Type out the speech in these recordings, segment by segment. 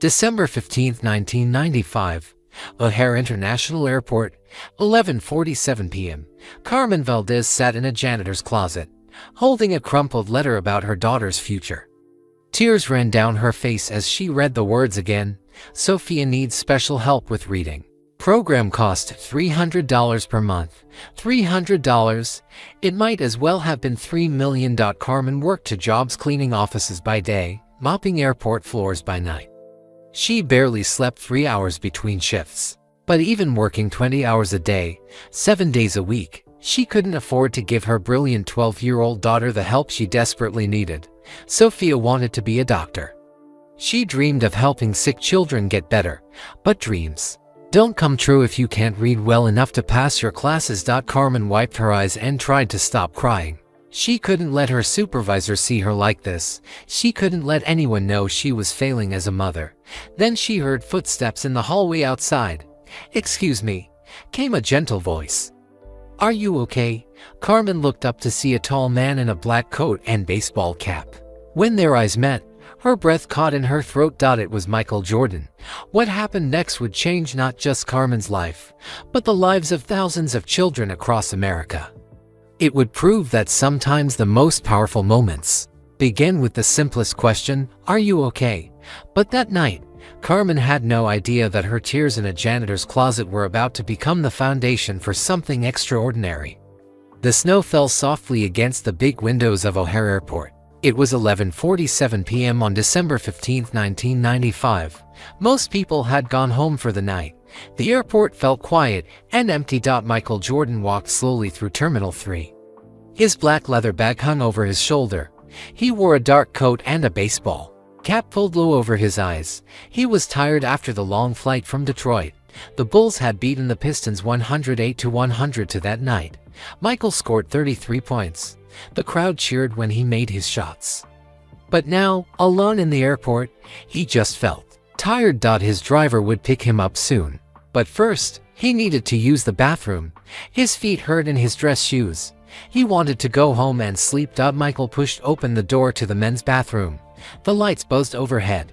December 15, 1995, O'Hare International Airport, 11:47 p.m. Carmen Valdez sat in a janitor's closet, holding a crumpled letter about her daughter's future. Tears ran down her face as she read the words again. Sophia needs special help with reading. Program cost $300 per month. $300? It might as well have been $3 million. Carmen worked 2 jobs cleaning offices by day, mopping airport floors by night. She barely slept 3 hours between shifts. But even working 20 hours a day, 7 days a week, she couldn't afford to give her brilliant 12-year-old daughter the help she desperately needed. Sophia wanted to be a doctor. She dreamed of helping sick children get better, but dreams don't come true if you can't read well enough to pass your classes. Carmen wiped her eyes and tried to stop crying. She couldn't let her supervisor see her like this. She couldn't let anyone know she was failing as a mother. Then she heard footsteps in the hallway outside. "Excuse me," came a gentle voice. "Are you okay?" Carmen looked up to see a tall man in a black coat and baseball cap. When their eyes met, her breath caught in her throat. It was Michael Jordan. What happened next would change not just Carmen's life, but the lives of thousands of children across America. It would prove that sometimes the most powerful moments begin with the simplest question, "Are you okay?" But that night, Carmen had no idea that her tears in a janitor's closet were about to become the foundation for something extraordinary. The snow fell softly against the big windows of O'Hare Airport. It was 11:47 p.m. on December 15, 1995. Most people had gone home for the night. The airport felt quiet and empty. Michael Jordan walked slowly through Terminal 3. His black leather bag hung over his shoulder. He wore a dark coat and a baseball cap pulled low over his eyes. He was tired after the long flight from Detroit. The Bulls had beaten the Pistons 108-100 that night. Michael scored 33 points. The crowd cheered when he made his shots. But now, alone in the airport, he just felt tired. His driver would pick him up soon. But first, he needed to use the bathroom. His feet hurt in his dress shoes. He wanted to go home and sleep. Michael pushed open the door to the men's bathroom. The lights buzzed overhead.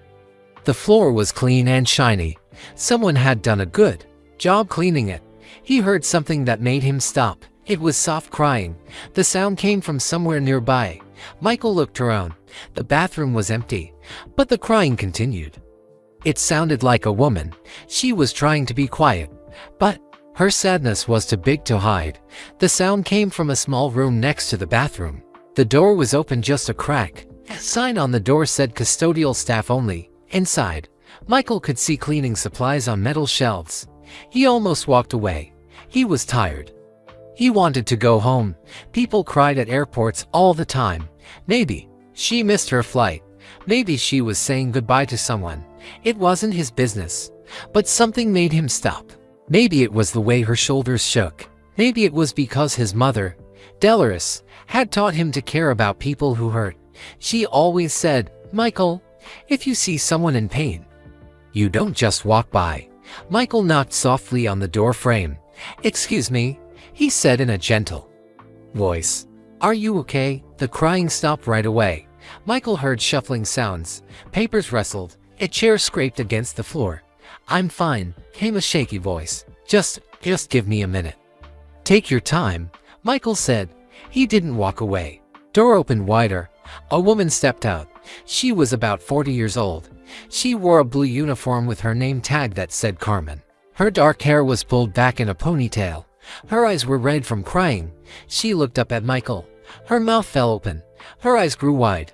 The floor was clean and shiny. Someone had done a good job cleaning it. He heard something that made him stop. It was soft crying. The sound came from somewhere nearby. Michael looked around. The bathroom was empty, but the crying continued. It sounded like a woman. She was trying to be quiet, but her sadness was too big to hide. The sound came from a small room next to the bathroom. The door was open just a crack. A sign on the door said custodial staff only. Inside, Michael could see cleaning supplies on metal shelves. He almost walked away. He was tired. He wanted to go home. People cried at airports all the time. Maybe she missed her flight. Maybe she was saying goodbye to someone. It wasn't his business. But something made him stop. Maybe it was the way her shoulders shook. Maybe it was because his mother, Dolores, had taught him to care about people who hurt. She always said, "Michael, if you see someone in pain, you don't just walk by." Michael knocked softly on the door frame. "Excuse me," he said in a gentle voice. "Are you okay?" The crying stopped right away. Michael heard shuffling sounds. Papers rustled. A chair scraped against the floor. "I'm fine," came a shaky voice. Just give me a minute." "Take your time," Michael said. He didn't walk away. Door opened wider. A woman stepped out. She was about 40 years old. She wore a blue uniform with her name tag that said Carmen. Her dark hair was pulled back in a ponytail. Her eyes were red from crying. She looked up at Michael. Her mouth fell open. Her eyes grew wide.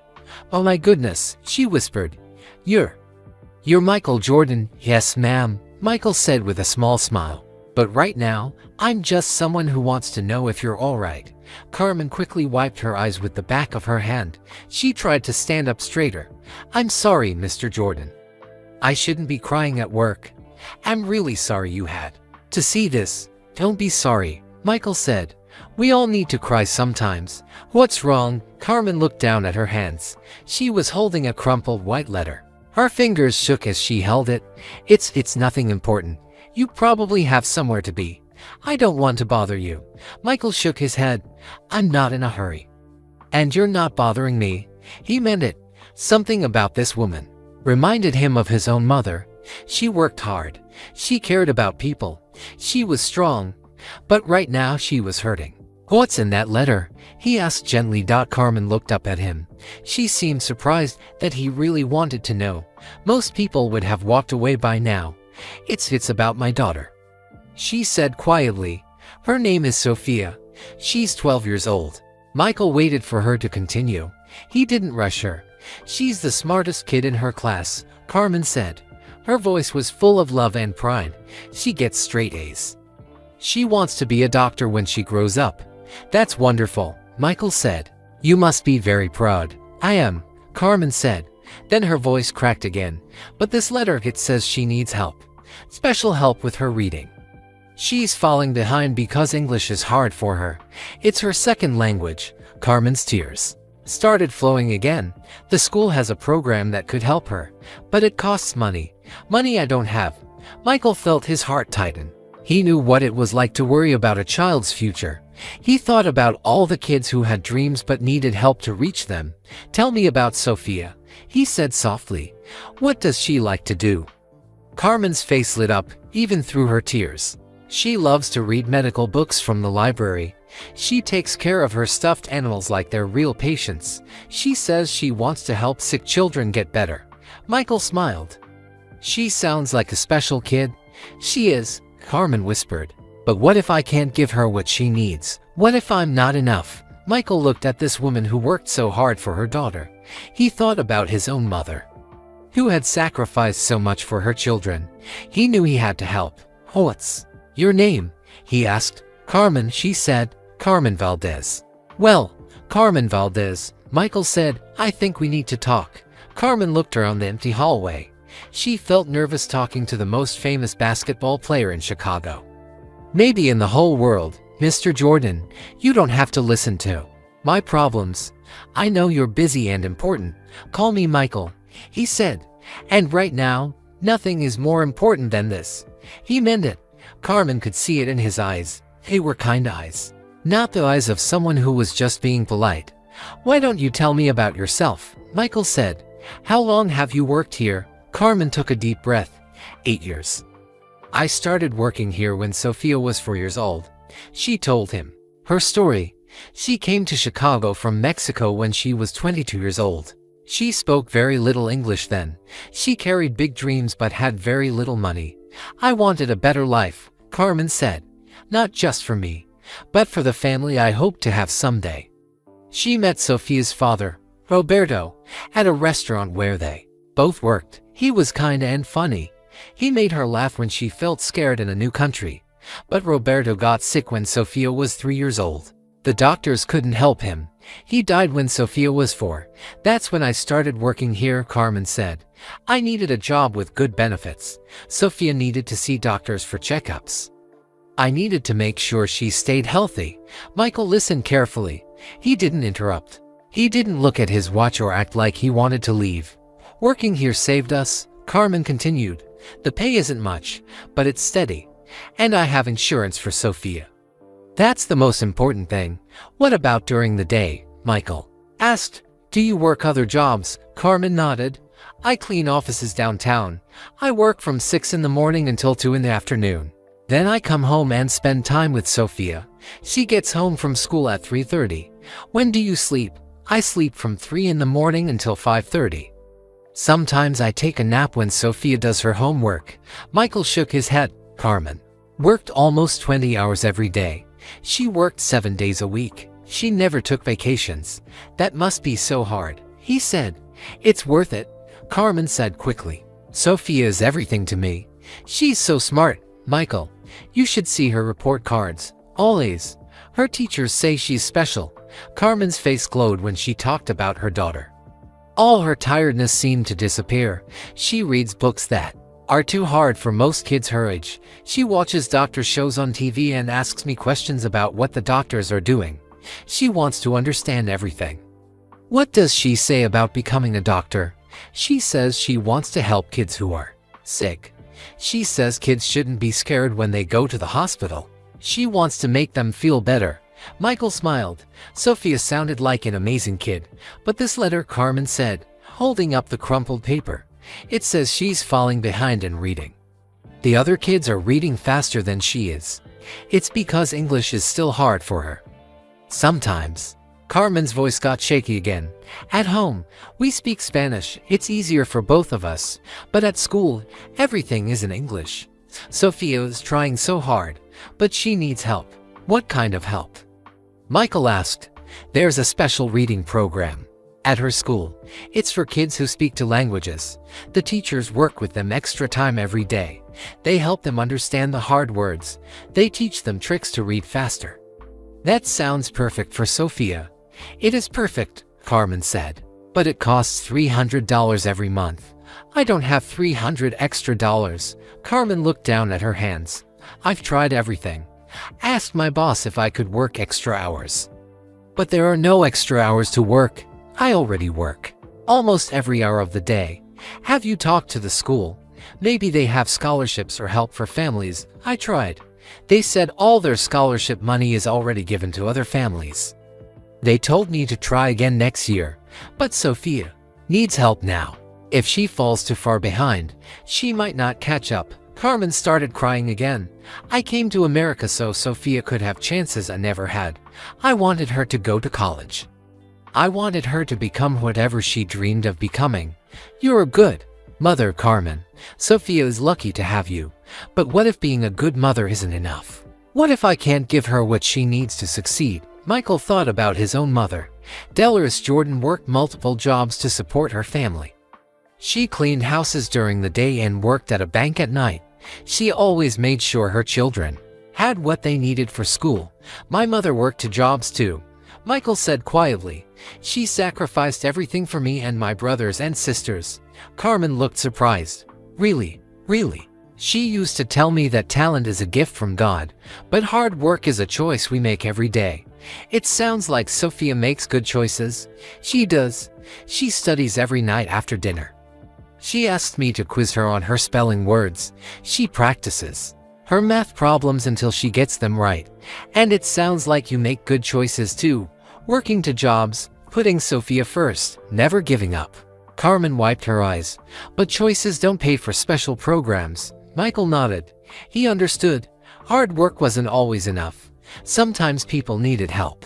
"Oh my goodness," she whispered. You're Michael Jordan." "Yes, ma'am," Michael said with a small smile. "But right now, I'm just someone who wants to know if you're all right." Carmen quickly wiped her eyes with the back of her hand. She tried to stand up straighter. "I'm sorry, Mr. Jordan. I shouldn't be crying at work. I'm really sorry you had to see this." "Don't be sorry," Michael said. "We all need to cry sometimes." "What's wrong?" Carmen looked down at her hands. She was holding a crumpled white letter. Her fingers shook as she held it. It's nothing important. You probably have somewhere to be. I don't want to bother you." Michael shook his head. "I'm not in a hurry. And you're not bothering me." He meant it. Something about this woman reminded him of his own mother. She worked hard. She cared about people. She was strong. But right now she was hurting. "What's in that letter?" he asked gently. Carmen looked up at him. She seemed surprised that he really wanted to know. Most people would have walked away by now. It's about my daughter," she said quietly. "Her name is Sophia. She's 12 years old." Michael waited for her to continue. He didn't rush her. "She's the smartest kid in her class," Carmen said. Her voice was full of love and pride. "She gets straight A's. She wants to be a doctor when she grows up." "That's wonderful," Michael said. "You must be very proud." "I am," Carmen said. Then her voice cracked again. "But this letter, it says she needs help. Special help with her reading. She's falling behind because English is hard for her. It's her second language." Carmen's tears started flowing again. "The school has a program that could help her, but it costs money. Money I don't have." Michael felt his heart tighten. He knew what it was like to worry about a child's future. He thought about all the kids who had dreams but needed help to reach them. "Tell me about Sophia," he said softly. "What does she like to do?" Carmen's face lit up, even through her tears. "She loves to read medical books from the library. She takes care of her stuffed animals like they're real patients. She says she wants to help sick children get better." Michael smiled. "She sounds like a special kid." "She is," Carmen whispered. "But what if I can't give her what she needs? What if I'm not enough?" Michael looked at this woman who worked so hard for her daughter. He thought about his own mother, who had sacrificed so much for her children. He knew he had to help. "What's your name?" he asked. "Carmen," she said. "Carmen Valdez." "Well, Carmen Valdez," Michael said, "I think we need to talk." Carmen looked around the empty hallway. She felt nervous talking to the most famous basketball player in Chicago. "Maybe in the whole world, Mr. Jordan. You don't have to listen to my problems. I know you're busy and important. Call me Michael," he said. "And right now, nothing is more important than this." He meant it. Carmen could see it in his eyes. They were kind eyes, not the eyes of someone who was just being polite. "Why don't you tell me about yourself?" Michael said. "How long have you worked here?" Carmen took a deep breath. 8 years. "I started working here when Sophia was 4 years old." She told him her story. She came to Chicago from Mexico when she was 22 years old. She spoke very little English then. She carried big dreams but had very little money. "I wanted a better life," Carmen said. "Not just for me, but for the family I hope to have someday." She met Sophia's father, Roberto, at a restaurant where they both worked. He was kind and funny. He made her laugh when she felt scared in a new country. But Roberto got sick when Sophia was 3 years old. The doctors couldn't help him. He died when Sophia was 4. "That's when I started working here," Carmen said. "I needed a job with good benefits. Sophia needed to see doctors for checkups. I needed to make sure she stayed healthy." Michael listened carefully. He didn't interrupt. He didn't look at his watch or act like he wanted to leave. "Working here saved us," Carmen continued. "The pay isn't much, but it's steady. And I have insurance for Sophia. That's the most important thing." "What about during the day?" Michael asked. "Do you work other jobs?" Carmen nodded. "I clean offices downtown. I work from 6 in the morning until 2 in the afternoon. Then I come home and spend time with Sophia. She gets home from school at 3:30. "When do you sleep?" "I sleep from 3 in the morning until 5:30. Sometimes I take a nap when Sophia does her homework." Michael shook his head. Carmen worked almost 20 hours every day. She worked 7 days a week. She never took vacations. "That must be so hard," he said. "It's worth it," Carmen said quickly. "Sophia is everything to me. She's so smart." "Michael, you should see her report cards. All A's. Her teachers say she's special." Carmen's face glowed when she talked about her daughter. All her tiredness seemed to disappear. "She reads books that are too hard for most kids her age. She watches doctor shows on TV and asks me questions about what the doctors are doing. She wants to understand everything." "What does she say about becoming a doctor?" "She says she wants to help kids who are sick. She says kids shouldn't be scared when they go to the hospital. She wants to make them feel better." Michael smiled. Sophia sounded like an amazing kid. "But this letter," Carmen said, holding up the crumpled paper. It says she's falling behind in reading. The other kids are reading faster than she is. It's because English is still hard for her. Sometimes. Carmen's voice got shaky again. At home, we speak Spanish. It's easier for both of us. But at school, everything is in English. Sophia is trying so hard, but she needs help. What kind of help? Michael asked. There's a special reading program at her school. It's for kids who speak two languages. The teachers work with them extra time every day. They help them understand the hard words. They teach them tricks to read faster. That sounds perfect for Sophia. It is perfect, Carmen said. But it costs $300 every month. I don't have $300 extra dollars. Carmen looked down at her hands. I've tried everything. Asked my boss if I could work extra hours. But there are no extra hours to work. I already work almost every hour of the day. Have you talked to the school? Maybe they have scholarships or help for families. I tried. They said all their scholarship money is already given to other families. They told me to try again next year. But Sophia needs help now. If she falls too far behind, she might not catch up. Carmen started crying again. I came to America so Sophia could have chances I never had. I wanted her to go to college. I wanted her to become whatever she dreamed of becoming. You're a good mother, Carmen. Sophia is lucky to have you. But what if being a good mother isn't enough? What if I can't give her what she needs to succeed? Michael thought about his own mother. Dolores Jordan worked multiple jobs to support her family. She cleaned houses during the day and worked at a bank at night. She always made sure her children had what they needed for school. My mother worked two jobs too, Michael said quietly. She sacrificed everything for me and my brothers and sisters. Carmen looked surprised. Really? Really? She used to tell me that talent is a gift from God, but hard work is a choice we make every day. It sounds like Sophia makes good choices. She does. She studies every night after dinner. She asked me to quiz her on her spelling words. She practices her math problems until she gets them right. And it sounds like you make good choices too. Working two jobs, putting Sophia first, never giving up. Carmen wiped her eyes. But choices don't pay for special programs. Michael nodded. He understood. Hard work wasn't always enough. Sometimes people needed help.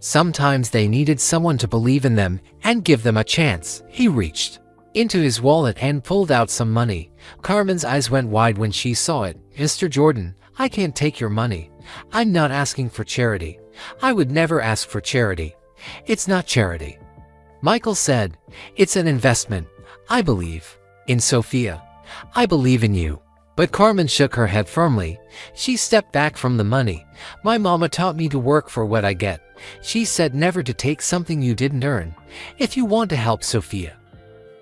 Sometimes they needed someone to believe in them and give them a chance. He reached into his wallet and pulled out some money. Carmen's eyes went wide when she saw it. Mr. Jordan, I can't take your money. I'm not asking for charity. I would never ask for charity. It's not charity. Michael said, it's an investment. I believe in Sophia. I believe in you. But Carmen shook her head firmly. She stepped back from the money. My mama taught me to work for what I get. She said never to take something you didn't earn. If you want to help Sophia,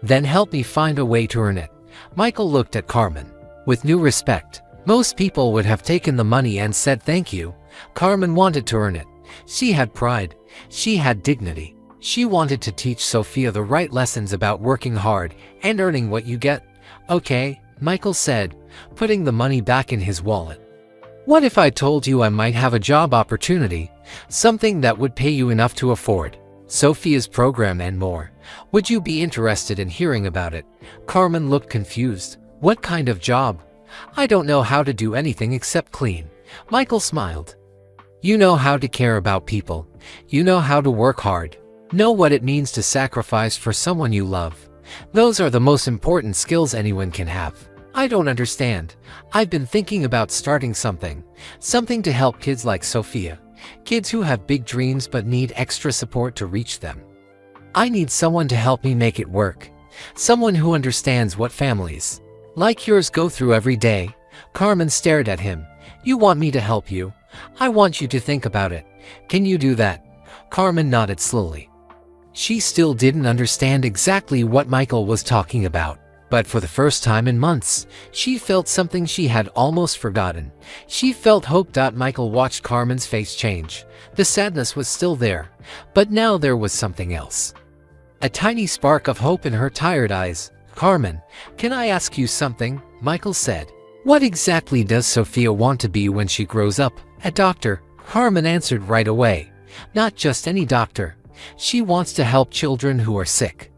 then help me find a way to earn it. Michael looked at Carmen with new respect. Most people would have taken the money and said thank you. Carmen wanted to earn it. She had pride. She had dignity. She wanted to teach Sophia the right lessons about working hard and earning what you get. Okay, Michael said, putting the money back in his wallet. What if I told you I might have a job opportunity, something that would pay you enough to afford Sophia's program and more? Would you be interested in hearing about it? Carmen looked confused. What kind of job? I don't know how to do anything except clean. Michael smiled. You know how to care about people. You know how to work hard. Know what it means to sacrifice for someone you love. Those are the most important skills anyone can have. I don't understand. I've been thinking about starting something to help kids like Sophia. Kids who have big dreams but need extra support to reach them. I need someone to help me make it work. Someone who understands what families like yours go through every day. Carmen stared at him. You want me to help you? I want you to think about it. Can you do that? Carmen nodded slowly. She still didn't understand exactly what Michael was talking about. But for the first time in months, she felt something she had almost forgotten. She felt hope. Michael watched Carmen's face change. The sadness was still there, but now there was something else. A tiny spark of hope in her tired eyes. Carmen, can I ask you something? Michael said. What exactly does Sophia want to be when she grows up? A doctor. Carmen answered right away. Not just any doctor. She wants to help children who are sick.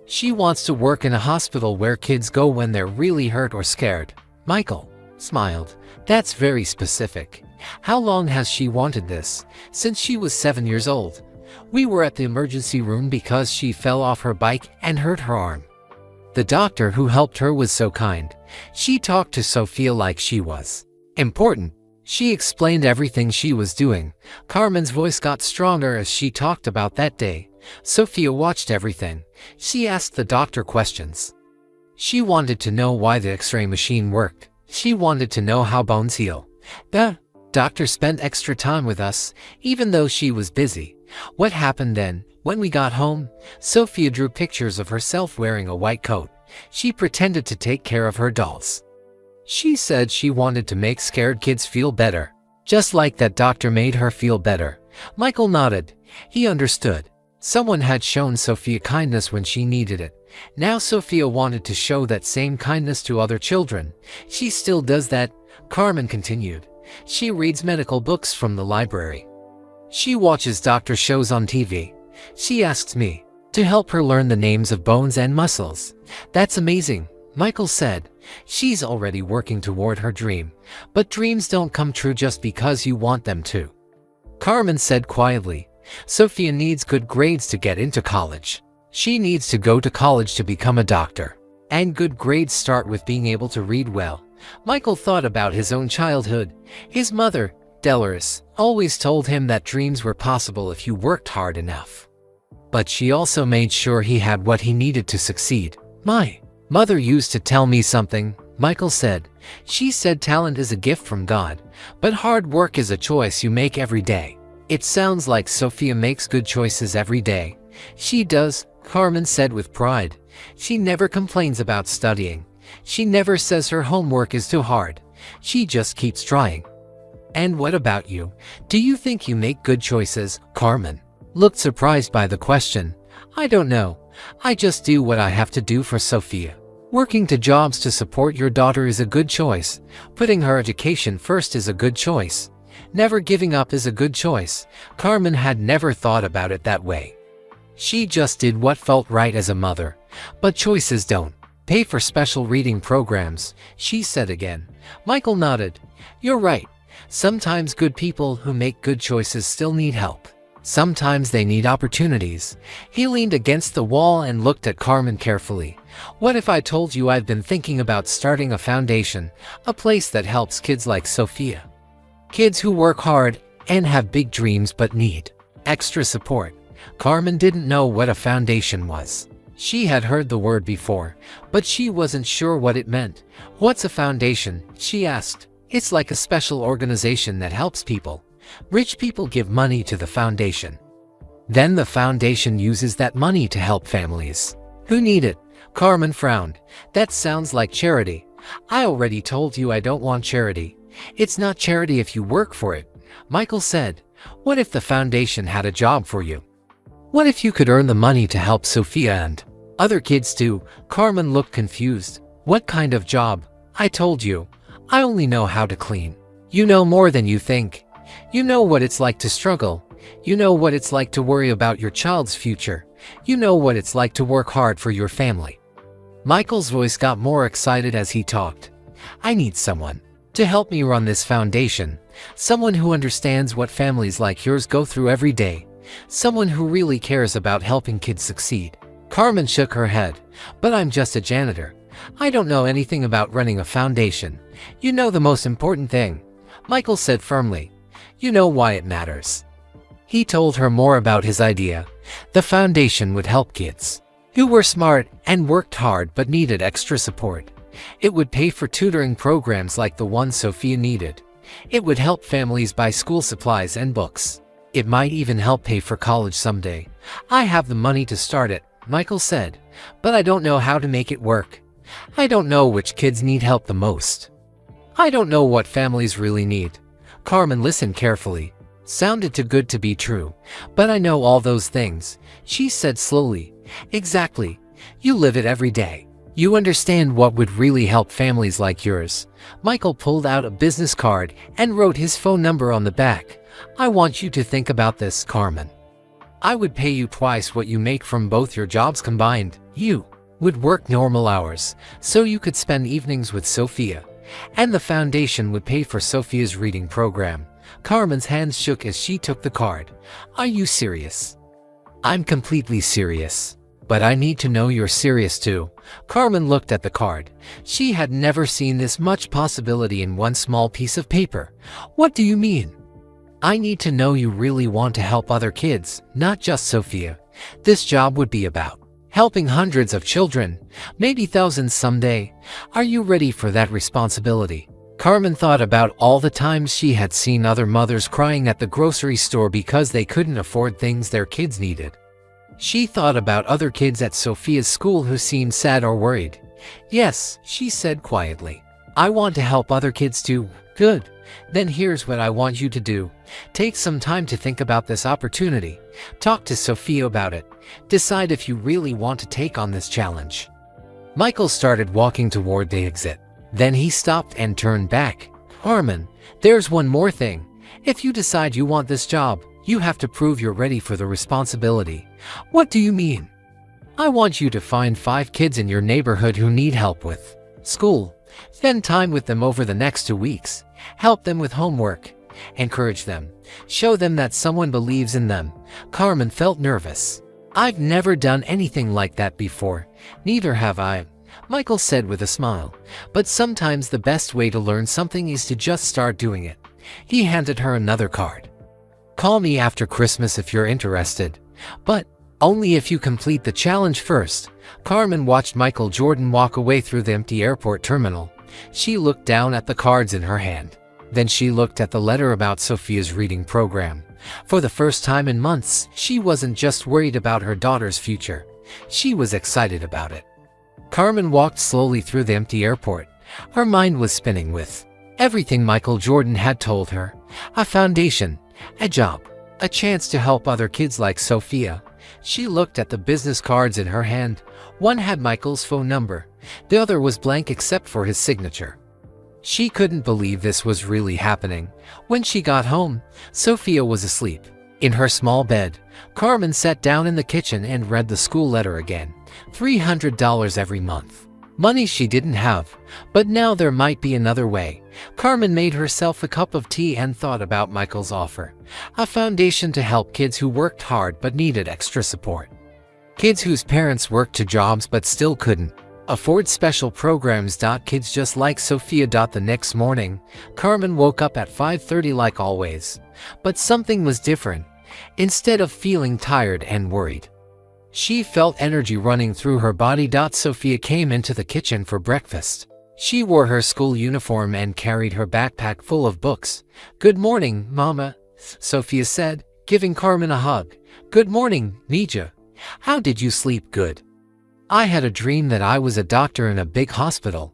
She wants to work in a hospital where kids go when they're really hurt or scared. Michael smiled. That's very specific. How long has she wanted this? Since she was 7 years old. We were at the emergency room because she fell off her bike and hurt her arm. The doctor who helped her was so kind. She talked to Sophia like she was important. She explained everything she was doing. Carmen's voice got stronger as she talked about that day. Sophia watched everything. She asked the doctor questions. She wanted to know why the X-ray machine worked. She wanted to know how bones heal. The doctor spent extra time with us, even though she was busy. What happened then? When we got home, Sophia drew pictures of herself wearing a white coat. She pretended to take care of her dolls. She said she wanted to make scared kids feel better, just like that doctor made her feel better. Michael nodded. He understood. Someone had shown Sophia kindness when she needed it. Now Sophia wanted to show that same kindness to other children. She still does that, Carmen continued. She reads medical books from the library. She watches doctor shows on TV. She asks me to help her learn the names of bones and muscles. That's amazing, Michael said. She's already working toward her dream. But dreams don't come true just because you want them to. Carmen said quietly. Sophia needs good grades to get into college. She needs to go to college to become a doctor. And good grades start with being able to read well. Michael thought about his own childhood. His mother, Dolores, always told him that dreams were possible if you worked hard enough. But she also made sure he had what he needed to succeed. My mother used to tell me something, Michael said. She said talent is a gift from God, but hard work is a choice you make every day. It sounds like Sophia makes good choices every day. She does, Carmen said with pride. She never complains about studying. She never says her homework is too hard. She just keeps trying. And what about you? Do you think you make good choices? Carmen looked surprised by the question. I don't know. I just do what I have to do for Sophia. Working 2 jobs to support your daughter is a good choice. Putting her education first is a good choice. Never giving up is a good choice. Carmen had never thought about it that way. She just did what felt right as a mother. But choices don't pay for special reading programs, she said again. Michael nodded. You're right. Sometimes good people who make good choices still need help. Sometimes they need opportunities. He leaned against the wall and looked at Carmen carefully. What if I told you I've been thinking about starting a foundation, a place that helps kids like Sophia? Kids who work hard and have big dreams but need extra support. Carmen didn't know what a foundation was. She had heard the word before, but she wasn't sure what it meant. What's a foundation? She asked. It's like a special organization that helps people. Rich people give money to the foundation. Then the foundation uses that money to help families who need it. Carmen frowned. That sounds like charity. I already told you I don't want charity. It's not charity if you work for it, Michael said. What if the foundation had a job for you? What if you could earn the money to help Sophia and other kids too? Carmen looked confused. What kind of job? I told you. I only know how to clean. You know more than you think. You know what it's like to struggle. You know what it's like to worry about your child's future. You know what it's like to work hard for your family. Michael's voice got more excited as he talked. I need someone to help me run this foundation. Someone who understands what families like yours go through every day. Someone who really cares about helping kids succeed. Carmen shook her head. But I'm just a janitor. I don't know anything about running a foundation. You know the most important thing, Michael said firmly. You know why it matters. He told her more about his idea. The foundation would help kids who were smart and worked hard but needed extra support. It would pay for tutoring programs like the one Sophia needed. It would help families buy school supplies and books. It might even help pay for college someday. I have the money to start it, Michael said, but I don't know how to make it work. I don't know which kids need help the most. I don't know what families really need. Carmen listened carefully. Sounded too good to be true. But I know all those things, she said slowly. Exactly. You live it every day. You understand what would really help families like yours. Michael pulled out a business card and wrote his phone number on the back. I want you to think about this, Carmen. I would pay you twice what you make from both your jobs combined. You would work normal hours, so you could spend evenings with Sophia. And the foundation would pay for Sophia's reading program. Carmen's hands shook as she took the card. Are you serious? I'm completely serious. But I need to know you're serious too. Carmen looked at the card. She had never seen this much possibility in one small piece of paper. What do you mean? I need to know you really want to help other kids, not just Sophia. This job would be about helping hundreds of children, maybe thousands someday. Are you ready for that responsibility? Carmen thought about all the times she had seen other mothers crying at the grocery store because they couldn't afford things their kids needed. She thought about other kids at Sophia's school who seemed sad or worried. Yes, she said quietly. I want to help other kids too. Good. Then here's what I want you to do. Take some time to think about this opportunity. Talk to Sophia about it. Decide if you really want to take on this challenge. Michael started walking toward the exit. Then he stopped and turned back. Carmen, there's one more thing. If you decide you want this job, you have to prove you're ready for the responsibility. What do you mean? I want you to find 5 kids in your neighborhood who need help with school. Spend time with them over the next 2 weeks. Help them with homework. Encourage them. Show them that someone believes in them. Carmen felt nervous. I've never done anything like that before. Neither have I, Michael said with a smile. But sometimes the best way to learn something is to just start doing it. He handed her another card. Call me after Christmas if you're interested. But only if you complete the challenge first. Carmen watched Michael Jordan walk away through the empty airport terminal. She looked down at the cards in her hand. Then she looked at the letter about Sophia's reading program. For the first time in months, she wasn't just worried about her daughter's future. She was excited about it. Carmen walked slowly through the empty airport. Her mind was spinning with everything Michael Jordan had told her. A foundation, a job, a chance to help other kids like Sophia. She looked at the business cards in her hand. One had Michael's phone number. The other was blank except for his signature. She couldn't believe this was really happening. When she got home, Sophia was asleep. In her small bed, Carmen sat down in the kitchen and read the school letter again. $300 every month. Money she didn't have, but now there might be another way. Carmen made herself a cup of tea and thought about Michael's offer. A foundation to help kids who worked hard but needed extra support. Kids whose parents worked 2 jobs but still couldn't afford special programs. Kids just like Sophia. The next morning, Carmen woke up at 5:30 like always. But something was different. Instead of feeling tired and worried, she felt energy running through her body. Sophia came into the kitchen for breakfast. She wore her school uniform and carried her backpack full of books. Good morning, Mama, Sophia said, giving Carmen a hug. Good morning, Nija. How did you sleep? Good. I had a dream that I was a doctor in a big hospital.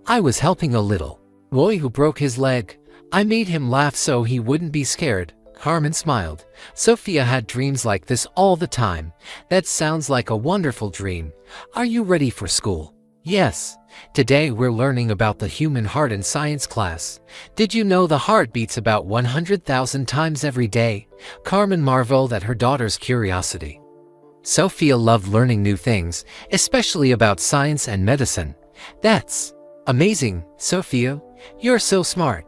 I was helping a little boy who broke his leg. I made him laugh so he wouldn't be scared. Carmen smiled. Sophia had dreams like this all the time. That sounds like a wonderful dream. Are you ready for school? Yes. Today we're learning about the human heart in science class. Did you know the heart beats about 100,000 times every day? Carmen marveled at her daughter's curiosity. Sophia loved learning new things, especially about science and medicine. That's amazing, Sophia. You're so smart.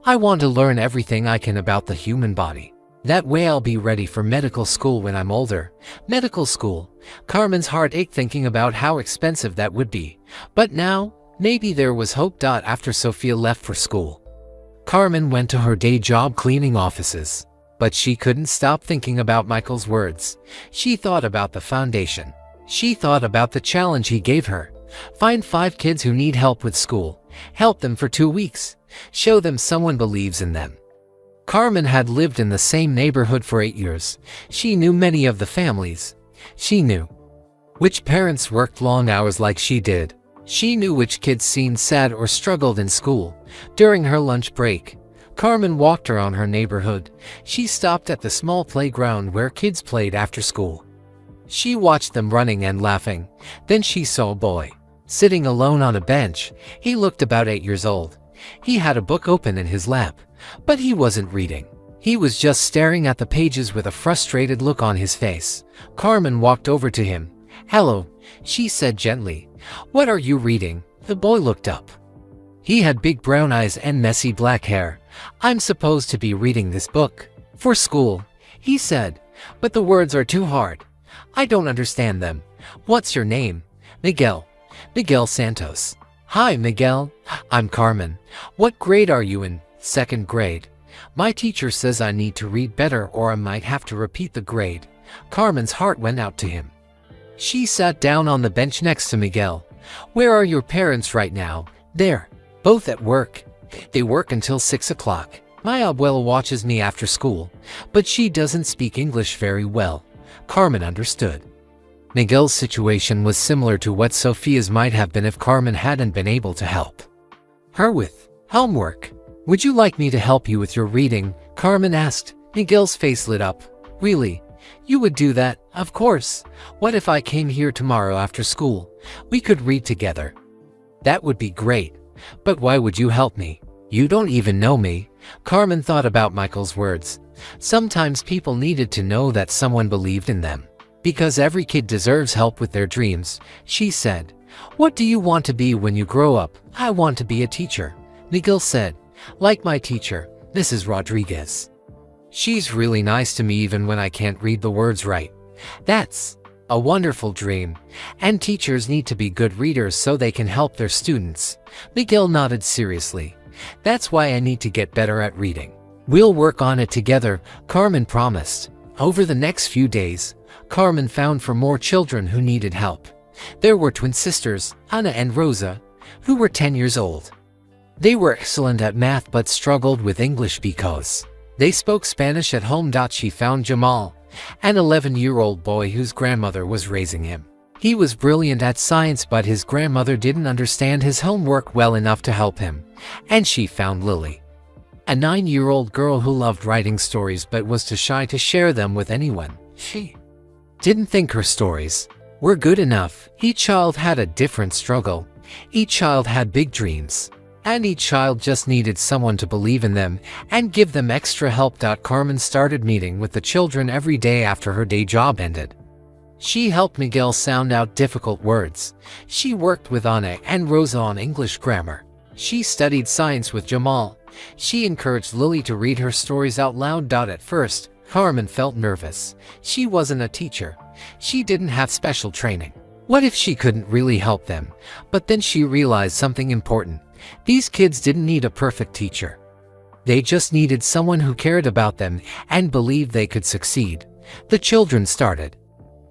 I want to learn everything I can about the human body. That way I'll be ready for medical school when I'm older. Medical school. Carmen's heart ached thinking about how expensive that would be. But now, maybe there was hope. After Sophia left for school, Carmen went to her day job cleaning offices. But she couldn't stop thinking about Michael's words. She thought about the foundation. She thought about the challenge he gave her. Find 5 kids who need help with school. Help them for 2 weeks. Show them someone believes in them. Carmen had lived in the same neighborhood for 8 years. She knew many of the families. She knew which parents worked long hours like she did. She knew which kids seemed sad or struggled in school. During her lunch break, Carmen walked around her neighborhood. She stopped at the small playground where kids played after school. She watched them running and laughing. Then she saw a boy sitting alone on a bench. He looked about 8 years old. He had a book open in his lap, but he wasn't reading. He was just staring at the pages with a frustrated look on his face. Carmen walked over to him. "Hello," she said gently. "What are you reading?" The boy looked up. He had big brown eyes and messy black hair. "I'm supposed to be reading this book for school," he said, "but the words are too hard. I don't understand them." "What's your name?" "Miguel. Miguel Santos." "Hi, Miguel. I'm Carmen. What grade are you in?" "Second grade. My teacher says I need to read better or I might have to repeat the grade." Carmen's heart went out to him. She sat down on the bench next to Miguel. "Where are your parents right now?" "They're both at work. They work until 6 o'clock. My abuela watches me after school, but she doesn't speak English very well." Carmen understood. Miguel's situation was similar to what Sophia's might have been if Carmen hadn't been able to help her with homework. "Would you like me to help you with your reading?" Carmen asked. Miguel's face lit up. "Really? You would do that?" "Of course. What if I came here tomorrow after school? We could read together." "That would be great. But why would you help me? You don't even know me." Carmen thought about Michael's words. Sometimes people needed to know that someone believed in them. "Because every kid deserves help with their dreams," she said. "What do you want to be when you grow up?" "I want to be a teacher," Miguel said. "Like my teacher, Mrs. Rodriguez. She's really nice to me even when I can't read the words right." "That's a wonderful dream. And teachers need to be good readers so they can help their students." Miguel nodded seriously. "That's why I need to get better at reading." "We'll work on it together," Carmen promised. Over the next few days, Carmen found for more children who needed help. There were twin sisters, Ana and Rosa, who were 10 years old. They were excellent at math but struggled with English because they spoke Spanish at home. She found Jamal, an 11-year-old boy whose grandmother was raising him. He was brilliant at science but his grandmother didn't understand his homework well enough to help him. And she found Lily, a 9-year-old girl who loved writing stories but was too shy to share them with anyone. She didn't think her stories were good enough. Each child had a different struggle. Each child had big dreams. And each child just needed someone to believe in them and give them extra help. Carmen started meeting with the children every day after her day job ended. She helped Miguel sound out difficult words. She worked with Ana and Rosa on English grammar. She studied science with Jamal. She encouraged Lily to read her stories out loud. At first, Carmen felt nervous. She wasn't a teacher. She didn't have special training. What if she couldn't really help them? But then she realized something important. These kids didn't need a perfect teacher. They just needed someone who cared about them and believed they could succeed. The children started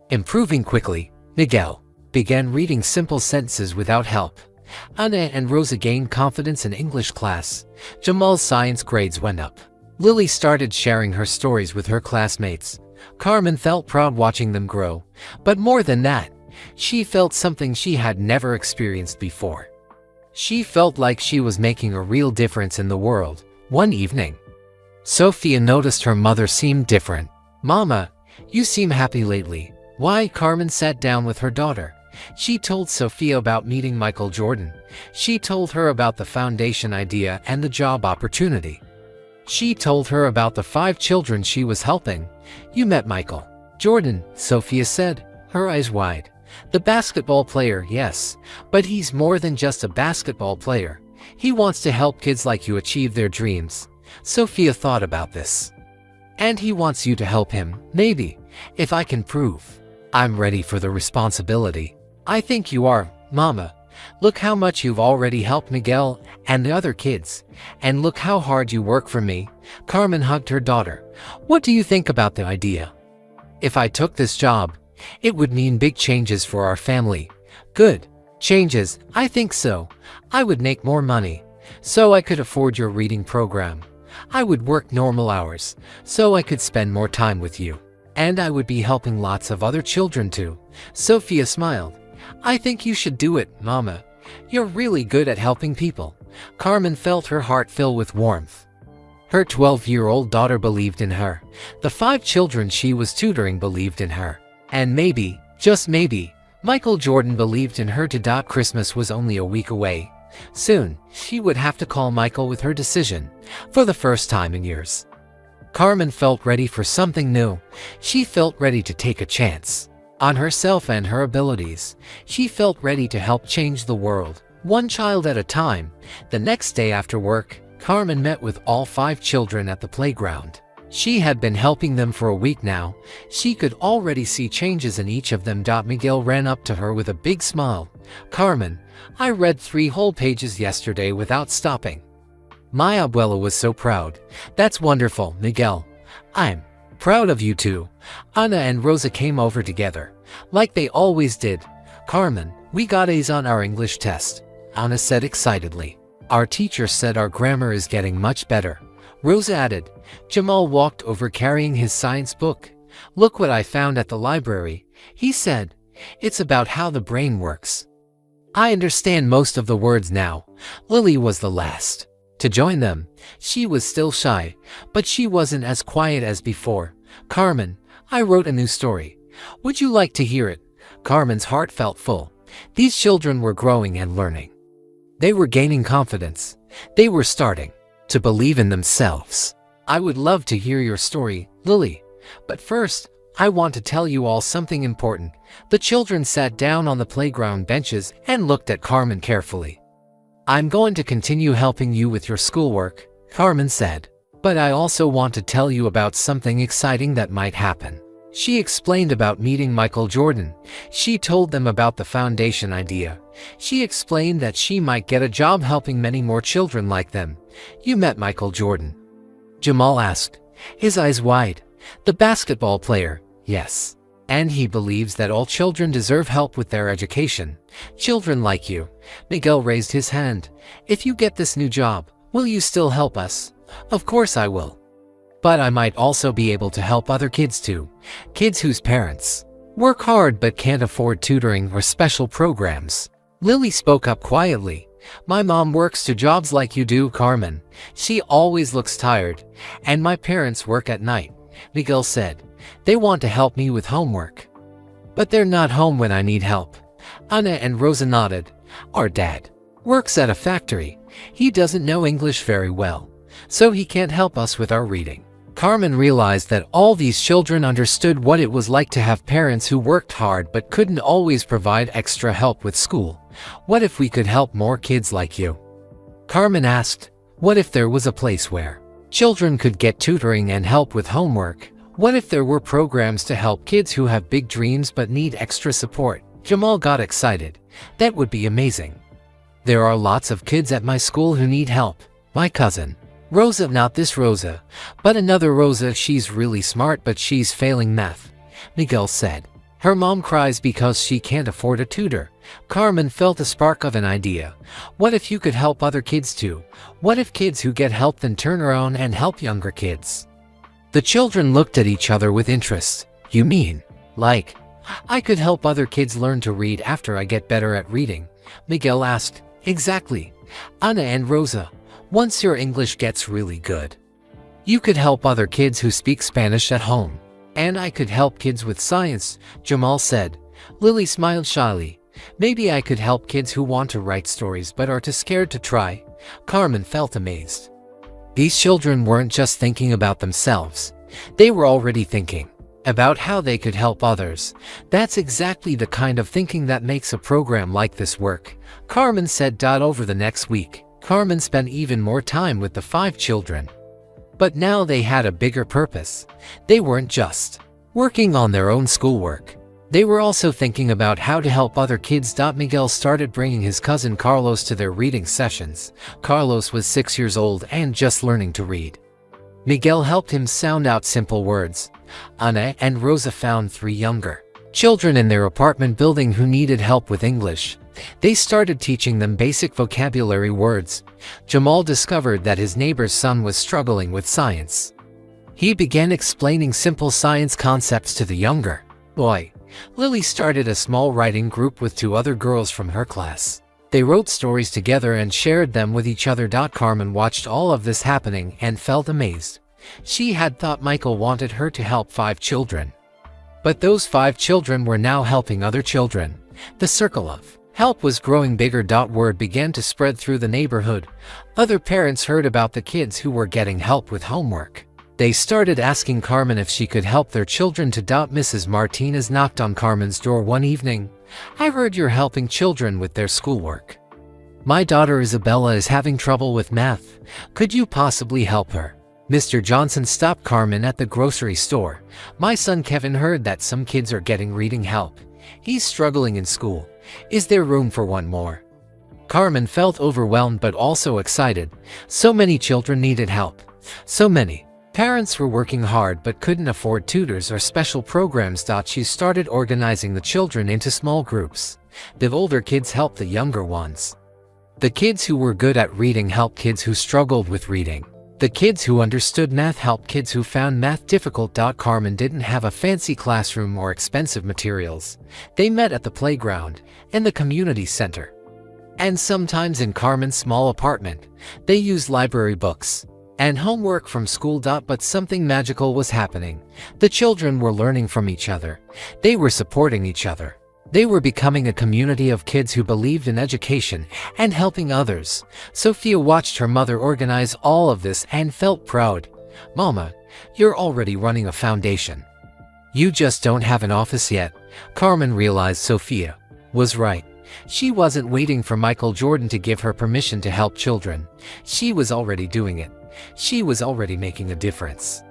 improving quickly. Miguel began reading simple sentences without help. Ana and Rosa gained confidence in English class. Jamal's science grades went up. Lily started sharing her stories with her classmates. Carmen felt proud watching them grow. But more than that, she felt something she had never experienced before. She felt like she was making a real difference in the world. One evening, Sophia noticed her mother seemed different. "Mama, you seem happy lately." "Why?" Carmen sat down with her daughter. She told Sophia about meeting Michael Jordan. She told her about the foundation idea and the job opportunity. She told her about the 5 children she was helping. "You met Michael Jordan," Sophia said, her eyes wide. "The basketball player, yes, but he's more than just a basketball player. He wants to help kids like you achieve their dreams." Sophia thought about this. "And he wants you to help him, maybe, if I can prove I'm ready for the responsibility." "I think you are, Mama. Look how much you've already helped Miguel and the other kids, and look how hard you work for me." Carmen hugged her daughter. "What do you think about the idea? If I took this job, it would mean big changes for our family." "Good changes." "I think so. I would make more money, so I could afford your reading program. I would work normal hours, so I could spend more time with you. And I would be helping lots of other children too." Sophia smiled. "I think you should do it, Mama. You're really good at helping people." Carmen felt her heart fill with warmth. Her 12-year-old daughter believed in her. The 5 children she was tutoring believed in her. And maybe, just maybe, Michael Jordan believed in her too. Christmas was only a week away. Soon, she would have to call Michael with her decision, for the first time in years. Carmen felt ready for something new. She felt ready to take a chance on herself and her abilities. She felt ready to help change the world, one child at a time. The next day after work, Carmen met with all 5 children at the playground. She had been helping them for a week now. She could already see changes in each of them. Miguel ran up to her with a big smile. "Carmen, I read 3 whole pages yesterday without stopping." "My abuela was so proud." "That's wonderful, Miguel. I'm proud of you too." Ana and Rosa came over together, like they always did. "Carmen, we got A's on our English test," Ana said excitedly. "Our teacher said our grammar is getting much better," Rosa added. Jamal walked over carrying his science book. "Look what I found at the library," he said. "It's about how the brain works. I understand most of the words now." Lily was the last to join them. She was still shy, but she wasn't as quiet as before. "Carmen, I wrote a new story. Would you like to hear it?" Carmen's heart felt full. These children were growing and learning. They were gaining confidence. They were starting to believe in themselves. "I would love to hear your story, Lily. But first, I want to tell you all something important." The children sat down on the playground benches and looked at Carmen carefully. "I'm going to continue helping you with your schoolwork," Carmen said. "But I also want to tell you about something exciting that might happen." She explained about meeting Michael Jordan. She told them about the foundation idea. She explained that she might get a job helping many more children like them. "You met Michael Jordan?" Jamal asked, his eyes wide. "The basketball player?" "Yes. And he believes that all children deserve help with their education. Children like you." Miguel raised his hand. "If you get this new job, will you still help us?" "Of course I will. But I might also be able to help other kids too. Kids whose parents work hard but can't afford tutoring or special programs." Lily spoke up quietly. "My mom works 2 jobs like you do, Carmen. She always looks tired. And my parents work at night," Miguel said. "They want to help me with homework, but they're not home when I need help." Ana and Rosa nodded. "Our dad works at a factory. He doesn't know English very well, so he can't help us with our reading." Carmen realized that all these children understood what it was like to have parents who worked hard but couldn't always provide extra help with school. "What if we could help more kids like you?" Carmen asked. "What if there was a place where children could get tutoring and help with homework? What if there were programs to help kids who have big dreams but need extra support?" Jamal got excited. "That would be amazing. There are lots of kids at my school who need help. My cousin Rosa, not this Rosa, but another Rosa, she's really smart but she's failing math," Miguel said. "Her mom cries because she can't afford a tutor." Carmen felt a spark of an idea. "What if you could help other kids too? What if kids who get help then turn around and help younger kids?" The children looked at each other with interest. "You mean, like, I could help other kids learn to read after I get better at reading?" Miguel asked. "Exactly. Ana and Rosa, once your English gets really good, you could help other kids who speak Spanish at home. And I could help kids with science," Jamal said. Lily smiled shyly. "Maybe I could help kids who want to write stories but are too scared to try." Carmen felt amazed. These children weren't just thinking about themselves. They were already thinking about how they could help others. That's exactly the kind of thinking that makes a program like this work, Carmen said. Over the next week, Carmen spent even more time with the 5 children. But now they had a bigger purpose. They weren't just working on their own schoolwork. They were also thinking about how to help other kids. Miguel started bringing his cousin Carlos to their reading sessions. Carlos was 6 years old and just learning to read. Miguel helped him sound out simple words. Ana and Rosa found 3 younger children in their apartment building who needed help with English. They started teaching them basic vocabulary words. Jamal discovered that his neighbor's son was struggling with science. He began explaining simple science concepts to the younger boy. Lily started a small writing group with 2 other girls from her class. They wrote stories together and shared them with each other. Carmen watched all of this happening and felt amazed. She had thought Michael wanted her to help 5 children. But those 5 children were now helping other children. The circle of help was growing bigger. Word began to spread through the neighborhood. Other parents heard about the kids who were getting help with homework. They started asking Carmen if she could help their children to. Mrs. Martinez knocked on Carmen's door one evening. "I heard you're helping children with their schoolwork. My daughter Isabella is having trouble with math. Could you possibly help her?" Mr. Johnson stopped Carmen at the grocery store. "My son Kevin heard that some kids are getting reading help. He's struggling in school. Is there room for one more?" Carmen felt overwhelmed but also excited. So many children needed help. So many. Parents were working hard but couldn't afford tutors or special programs. She started organizing the children into small groups. The older kids helped the younger ones. The kids who were good at reading helped kids who struggled with reading. The kids who understood math helped kids who found math difficult. Carmen didn't have a fancy classroom or expensive materials. They met at the playground, in the community center, and sometimes in Carmen's small apartment. They used library books and homework from school. But something magical was happening. The children were learning from each other. They were supporting each other. They were becoming a community of kids who believed in education and helping others. Sophia watched her mother organize all of this and felt proud. "Mama, you're already running a foundation. You just don't have an office yet." Carmen realized Sophia was right. She wasn't waiting for Michael Jordan to give her permission to help children. She was already doing it. She was already making a difference.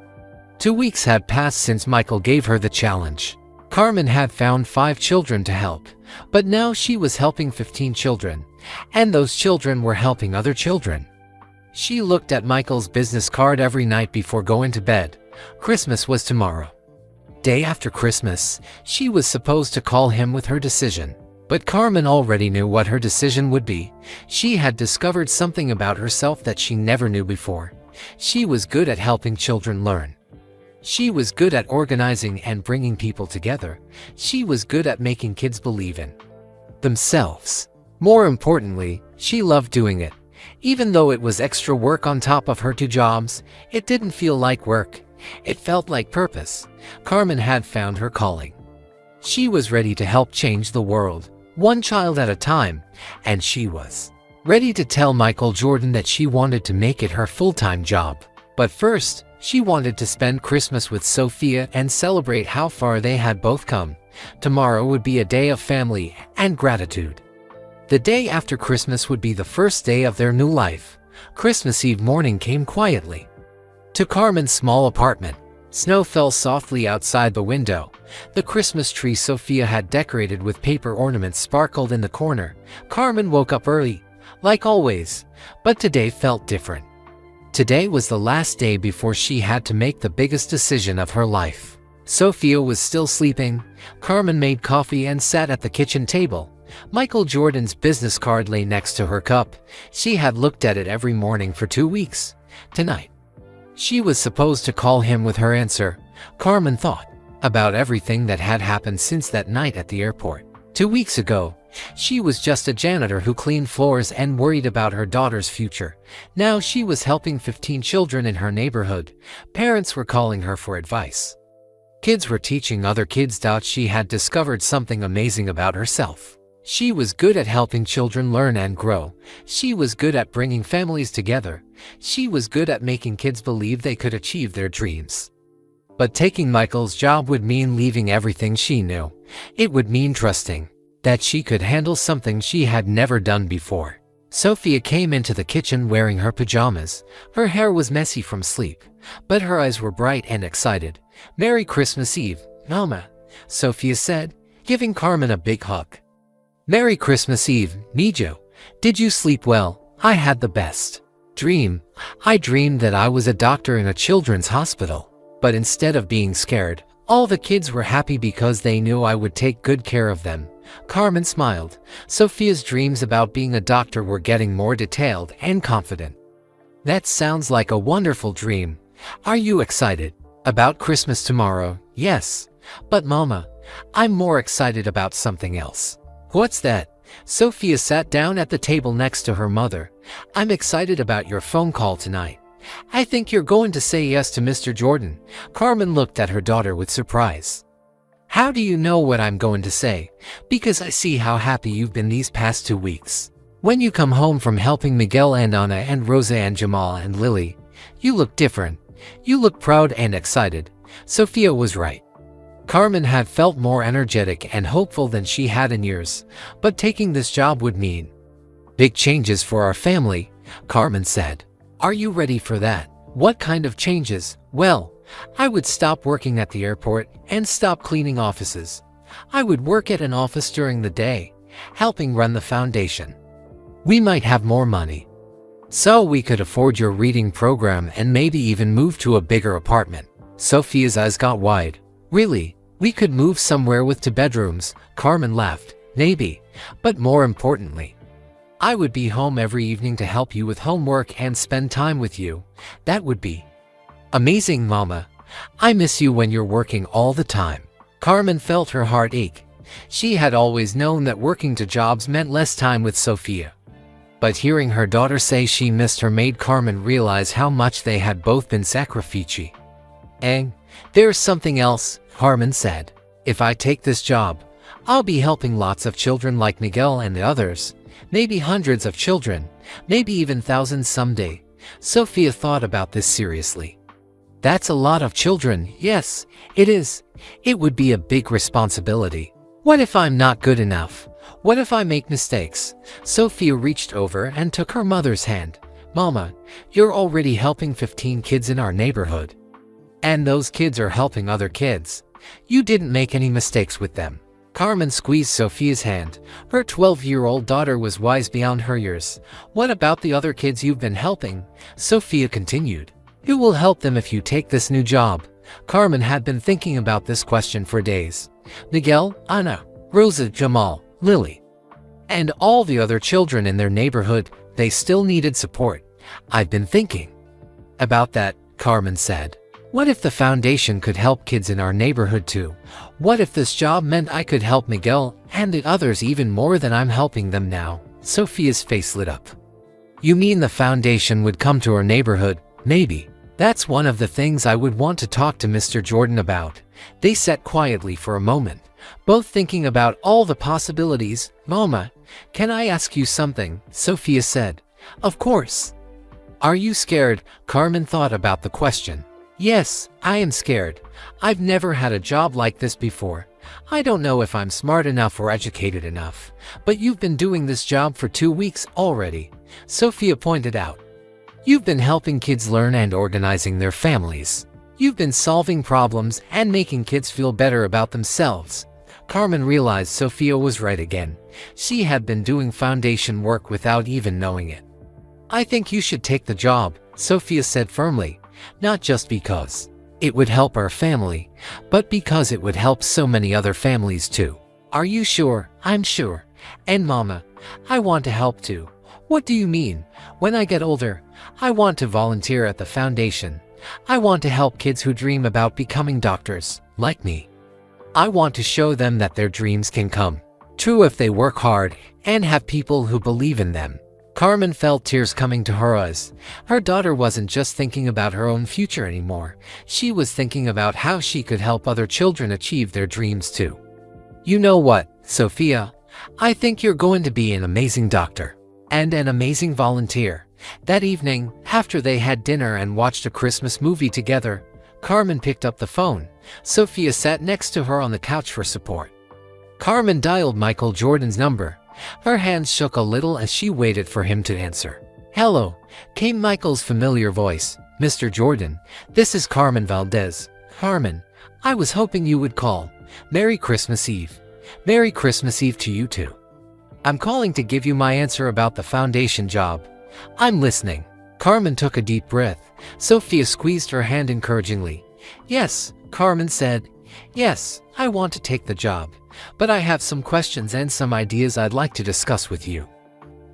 2 weeks had passed since Michael gave her the challenge. Carmen had found 5 children to help, but now she was helping 15 children, and those children were helping other children. She looked at Michael's business card every night before going to bed. Christmas was tomorrow. Day after Christmas, she was supposed to call him with her decision. But Carmen already knew what her decision would be. She had discovered something about herself that she never knew before. She was good at helping children learn. She was good at organizing and bringing people together. She was good at making kids believe in themselves. More importantly, she loved doing it. Even though it was extra work on top of her 2 jobs, it didn't feel like work. It felt like purpose. Carmen had found her calling. She was ready to help change the world, one child at a time, and she was ready to tell Michael Jordan that she wanted to make it her full-time job. But first, she wanted to spend Christmas with Sophia and celebrate how far they had both come. Tomorrow would be a day of family and gratitude. The day after Christmas would be the first day of their new life. Christmas Eve morning came quietly to Carmen's small apartment. Snow fell softly outside the window. The Christmas tree Sophia had decorated with paper ornaments sparkled in the corner. Carmen woke up early, like always, but today felt different. Today was the last day before she had to make the biggest decision of her life. Sophia was still sleeping. Carmen made coffee and sat at the kitchen table. Michael Jordan's business card lay next to her cup. She had looked at it every morning for 2 weeks. Tonight, she was supposed to call him with her answer. Carmen thought about everything that had happened since that night at the airport. 2 weeks ago, she was just a janitor who cleaned floors and worried about her daughter's future. Now she was helping 15 children in her neighborhood. Parents were calling her for advice. Kids were teaching other kids. She had discovered something amazing about herself. She was good at helping children learn and grow. She was good at bringing families together. She was good at making kids believe they could achieve their dreams. But taking Michael's job would mean leaving everything she knew. It would mean trusting that she could handle something she had never done before. Sophia came into the kitchen wearing her pajamas. Her hair was messy from sleep, but her eyes were bright and excited. "Merry Christmas Eve, Mama," Sophia said, giving Carmen a big hug. "Merry Christmas Eve, Nijo. Did you sleep well? I had the best dream. I dreamed that I was a doctor in a children's hospital. But instead of being scared, all the kids were happy because they knew I would take good care of them." Carmen smiled. Sophia's dreams about being a doctor were getting more detailed and confident. "That sounds like a wonderful dream. Are you excited about Christmas tomorrow?" "Yes. But Mama, I'm more excited about something else." "What's that?" Sophia sat down at the table next to her mother. "I'm excited about your phone call tonight. I think you're going to say yes to Mr. Jordan." Carmen looked at her daughter with surprise. "How do you know what I'm going to say?" "Because I see how happy you've been these past 2 weeks. When you come home from helping Miguel and Anna and Rosa and Jamal and Lily, you look different. You look proud and excited. Sophia was right. Carmen had felt more energetic and hopeful than she had in years, but taking this job would mean big changes for our family, Carmen said. Are you ready for that? What kind of changes? Well, I would stop working at the airport and stop cleaning offices. I would work at an office during the day, helping run the foundation. We might have more money, so we could afford your reading program and maybe even move to a bigger apartment. Sophia's eyes got wide. Really? We could move somewhere with 2 bedrooms, Carmen laughed. Maybe, but more importantly, I would be home every evening to help you with homework and spend time with you. That would be amazing, Mama. I miss you when you're working all the time. Carmen felt her heart ache. She had always known that working 2 jobs meant less time with Sophia. But hearing her daughter say she missed her made Carmen realize how much they had both been sacrificing. And there's something else, Carmen said. If I take this job, I'll be helping lots of children like Miguel and the others. Maybe hundreds of children, maybe even thousands someday. Sophia thought about this seriously. That's a lot of children. Yes, it is. It would be a big responsibility. What if I'm not good enough? What if I make mistakes? Sophia reached over and took her mother's hand. Mama, you're already helping 15 kids in our neighborhood. And those kids are helping other kids. You didn't make any mistakes with them. Carmen squeezed Sophia's hand. Her 12-year-old daughter was wise beyond her years. What about the other kids you've been helping? Sophia continued. You will help them if you take this new job. Carmen had been thinking about this question for days. Miguel, Anna, Rosa, Jamal, Lily, and all the other children in their neighborhood, they still needed support. I've been thinking about that, Carmen said. What if the foundation could help kids in our neighborhood too? What if this job meant I could help Miguel and the others even more than I'm helping them now? Sophia's face lit up. You mean the foundation would come to our neighborhood? Maybe. That's one of the things I would want to talk to Mr. Jordan about. They sat quietly for a moment, both thinking about all the possibilities. Mama, can I ask you something? Sophia said. Of course. Are you scared? Carmen thought about the question. Yes, I am scared. I've never had a job like this before. I don't know if I'm smart enough or educated enough. But you've been doing this job for 2 weeks already, Sophia pointed out. You've been helping kids learn and organizing their families. You've been solving problems and making kids feel better about themselves. Carmen realized Sophia was right again. She had been doing foundation work without even knowing it. I think you should take the job, Sophia said firmly. Not just because it would help our family, but because it would help so many other families too. Are you sure? I'm sure. And Mama, I want to help too. What do you mean? When I get older, I want to volunteer at the foundation. I want to help kids who dream about becoming doctors, like me. I want to show them that their dreams can come true if they work hard and have people who believe in them. Carmen felt tears coming to her eyes. Her daughter wasn't just thinking about her own future anymore. She was thinking about how she could help other children achieve their dreams too. You know what, Sophia? I think you're going to be an amazing doctor and an amazing volunteer. That evening, after they had dinner and watched a Christmas movie together, Carmen picked up the phone. Sophia sat next to her on the couch for support. Carmen dialed Michael Jordan's number. Her hands shook a little as she waited for him to answer. Hello, came Michael's familiar voice. Mr. Jordan, this is Carmen Valdez. Carmen, I was hoping you would call. Merry Christmas Eve. Merry Christmas Eve to you too. I'm calling to give you my answer about the foundation job. I'm listening. Carmen took a deep breath. Sophia squeezed her hand encouragingly. Yes, Carmen said. Yes, I want to take the job, but I have some questions and some ideas I'd like to discuss with you.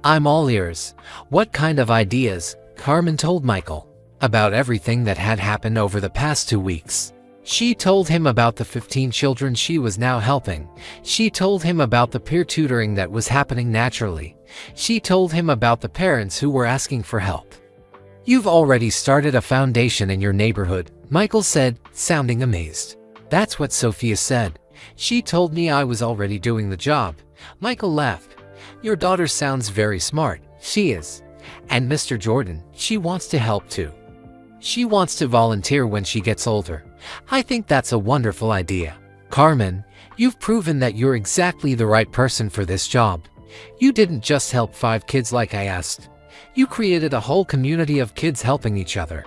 I'm all ears. What kind of ideas? Carmen told Michael about everything that had happened over the past 2 weeks. She told him about the 15 children she was now helping. She told him about the peer tutoring that was happening naturally. She told him about the parents who were asking for help. You've already started a foundation in your neighborhood, Michael said, sounding amazed. That's what Sophia said. She told me I was already doing the job. Michael laughed. Your daughter sounds very smart. She is. And Mr. Jordan, she wants to help too. She wants to volunteer when she gets older. I think that's a wonderful idea. Carmen, you've proven that you're exactly the right person for this job. You didn't just help 5 kids like I asked. You created a whole community of kids helping each other.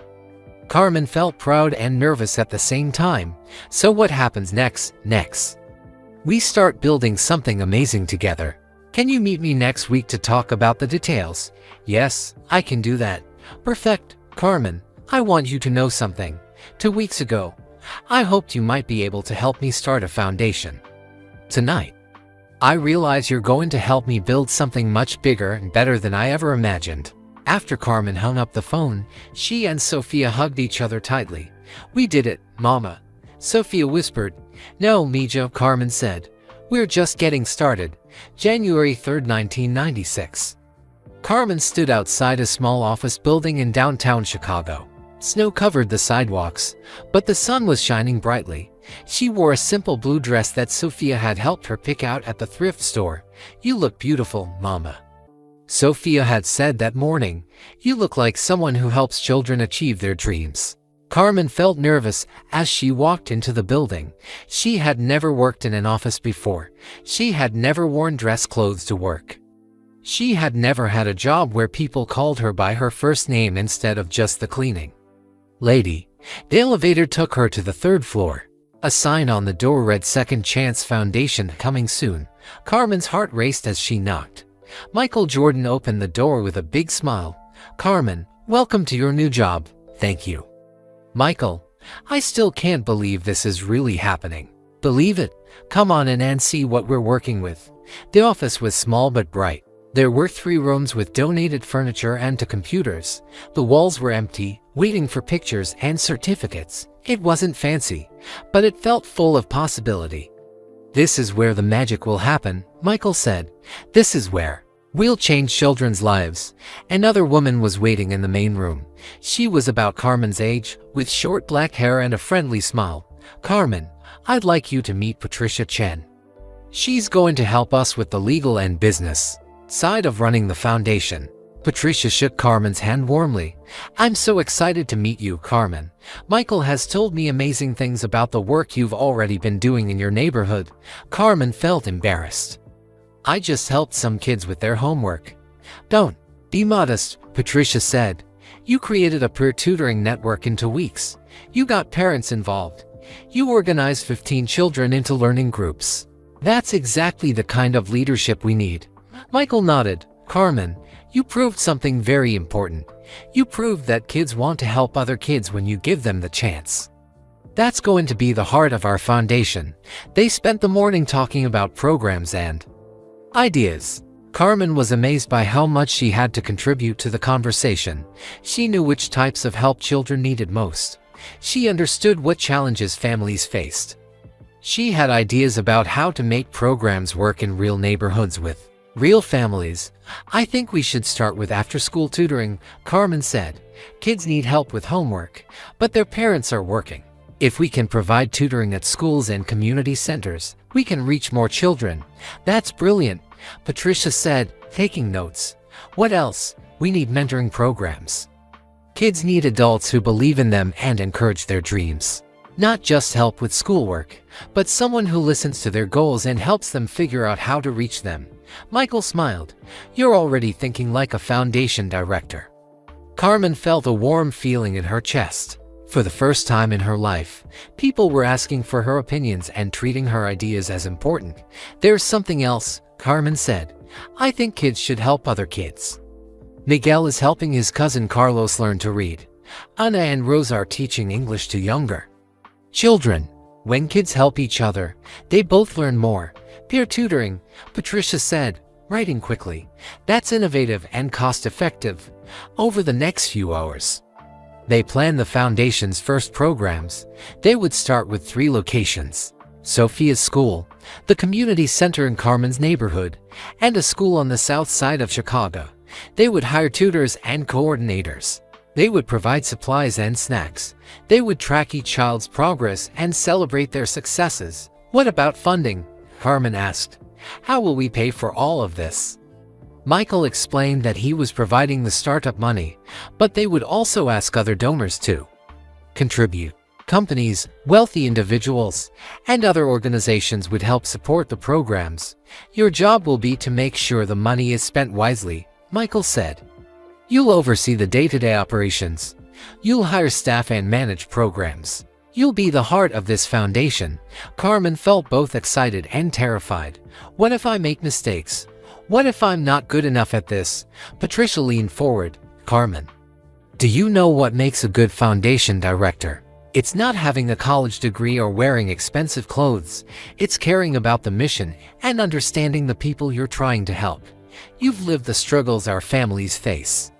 Carmen felt proud and nervous at the same time. So what happens next? We start building something amazing together. Can you meet me next week to talk about the details? Yes, I can do that. Perfect. Carmen, I want you to know something. 2 weeks ago, I hoped you might be able to help me start a foundation. Tonight, I realize you're going to help me build something much bigger and better than I ever imagined. After Carmen hung up the phone, she and Sophia hugged each other tightly. We did it, Mama, Sophia whispered. No, Mija, Carmen said. We're just getting started. January 3rd, 1996. Carmen stood outside a small office building in downtown Chicago. Snow covered the sidewalks, but the sun was shining brightly. She wore a simple blue dress that Sophia had helped her pick out at the thrift store. You look beautiful, Mama, Sophia had said that morning. You look like someone who helps children achieve their dreams. Carmen felt nervous as she walked into the building. She had never worked in an office before. She had never worn dress clothes to work. She had never had a job where people called her by her first name instead of just the cleaning lady. The elevator took her to the 3rd floor. A sign on the door read Second Chance Foundation coming soon. Carmen's heart raced as she knocked. Michael Jordan opened the door with a big smile. Carmen, welcome to your new job. Thank you. Michael, I still can't believe this is really happening. Believe it? Come on in and see what we're working with. The office was small but bright. There were 3 rooms with donated furniture and 2 computers. The walls were empty, waiting for pictures and certificates. It wasn't fancy, but it felt full of possibility. This is where the magic will happen, Michael said. This is where we'll change children's lives. Another woman was waiting in the main room. She was about Carmen's age, with short black hair and a friendly smile. Carmen, I'd like you to meet Patricia Chen. She's going to help us with the legal and business side of running the foundation. Patricia shook Carmen's hand warmly. I'm so excited to meet you, Carmen. Michael has told me amazing things about the work you've already been doing in your neighborhood. Carmen felt embarrassed. I just helped some kids with their homework. Don't be modest, Patricia said. You created a peer tutoring network in 2 weeks. You got parents involved. You organized 15 children into learning groups. That's exactly the kind of leadership we need. Michael nodded. Carmen, you proved something very important. You proved that kids want to help other kids when you give them the chance. That's going to be the heart of our foundation. They spent the morning talking about programs and ideas. Carmen was amazed by how much she had to contribute to the conversation. She knew which types of help children needed most. She understood what challenges families faced. She had ideas about how to make programs work in real neighborhoods with real families. I think we should start with after-school tutoring, Carmen said. Kids need help with homework, but their parents are working. If we can provide tutoring at schools and community centers, we can reach more children. That's brilliant, Patricia said, taking notes. What else? We need mentoring programs. Kids need adults who believe in them and encourage their dreams. Not just help with schoolwork, but someone who listens to their goals and helps them figure out how to reach them. Michael smiled. You're already thinking like a foundation director. Carmen felt a warm feeling in her chest. For the first time in her life, people were asking for her opinions and treating her ideas as important. There's something else, Carmen said. I think kids should help other kids. Miguel is helping his cousin Carlos learn to read. Ana and Rose are teaching English to younger children. When kids help each other, they both learn more. Peer tutoring, Patricia said, writing quickly. That's innovative and cost-effective. Over the next few hours, they planned the foundation's first programs. They would start with 3 locations: Sophia's school, the community center in Carmen's neighborhood, and a school on the south side of Chicago. They would hire tutors and coordinators. They would provide supplies and snacks. They would track each child's progress and celebrate their successes. What about funding? Carmen asked. How will we pay for all of this? Michael explained that he was providing the startup money, but they would also ask other donors to contribute. Companies, wealthy individuals, and other organizations would help support the programs. Your job will be to make sure the money is spent wisely, Michael said. You'll oversee the day-to-day operations. You'll hire staff and manage programs. You'll be the heart of this foundation. Carmen felt both excited and terrified. What if I make mistakes? What if I'm not good enough at this? Patricia leaned forward. Carmen, do you know what makes a good foundation director? It's not having a college degree or wearing expensive clothes. It's caring about the mission and understanding the people you're trying to help. You've lived the struggles our families face.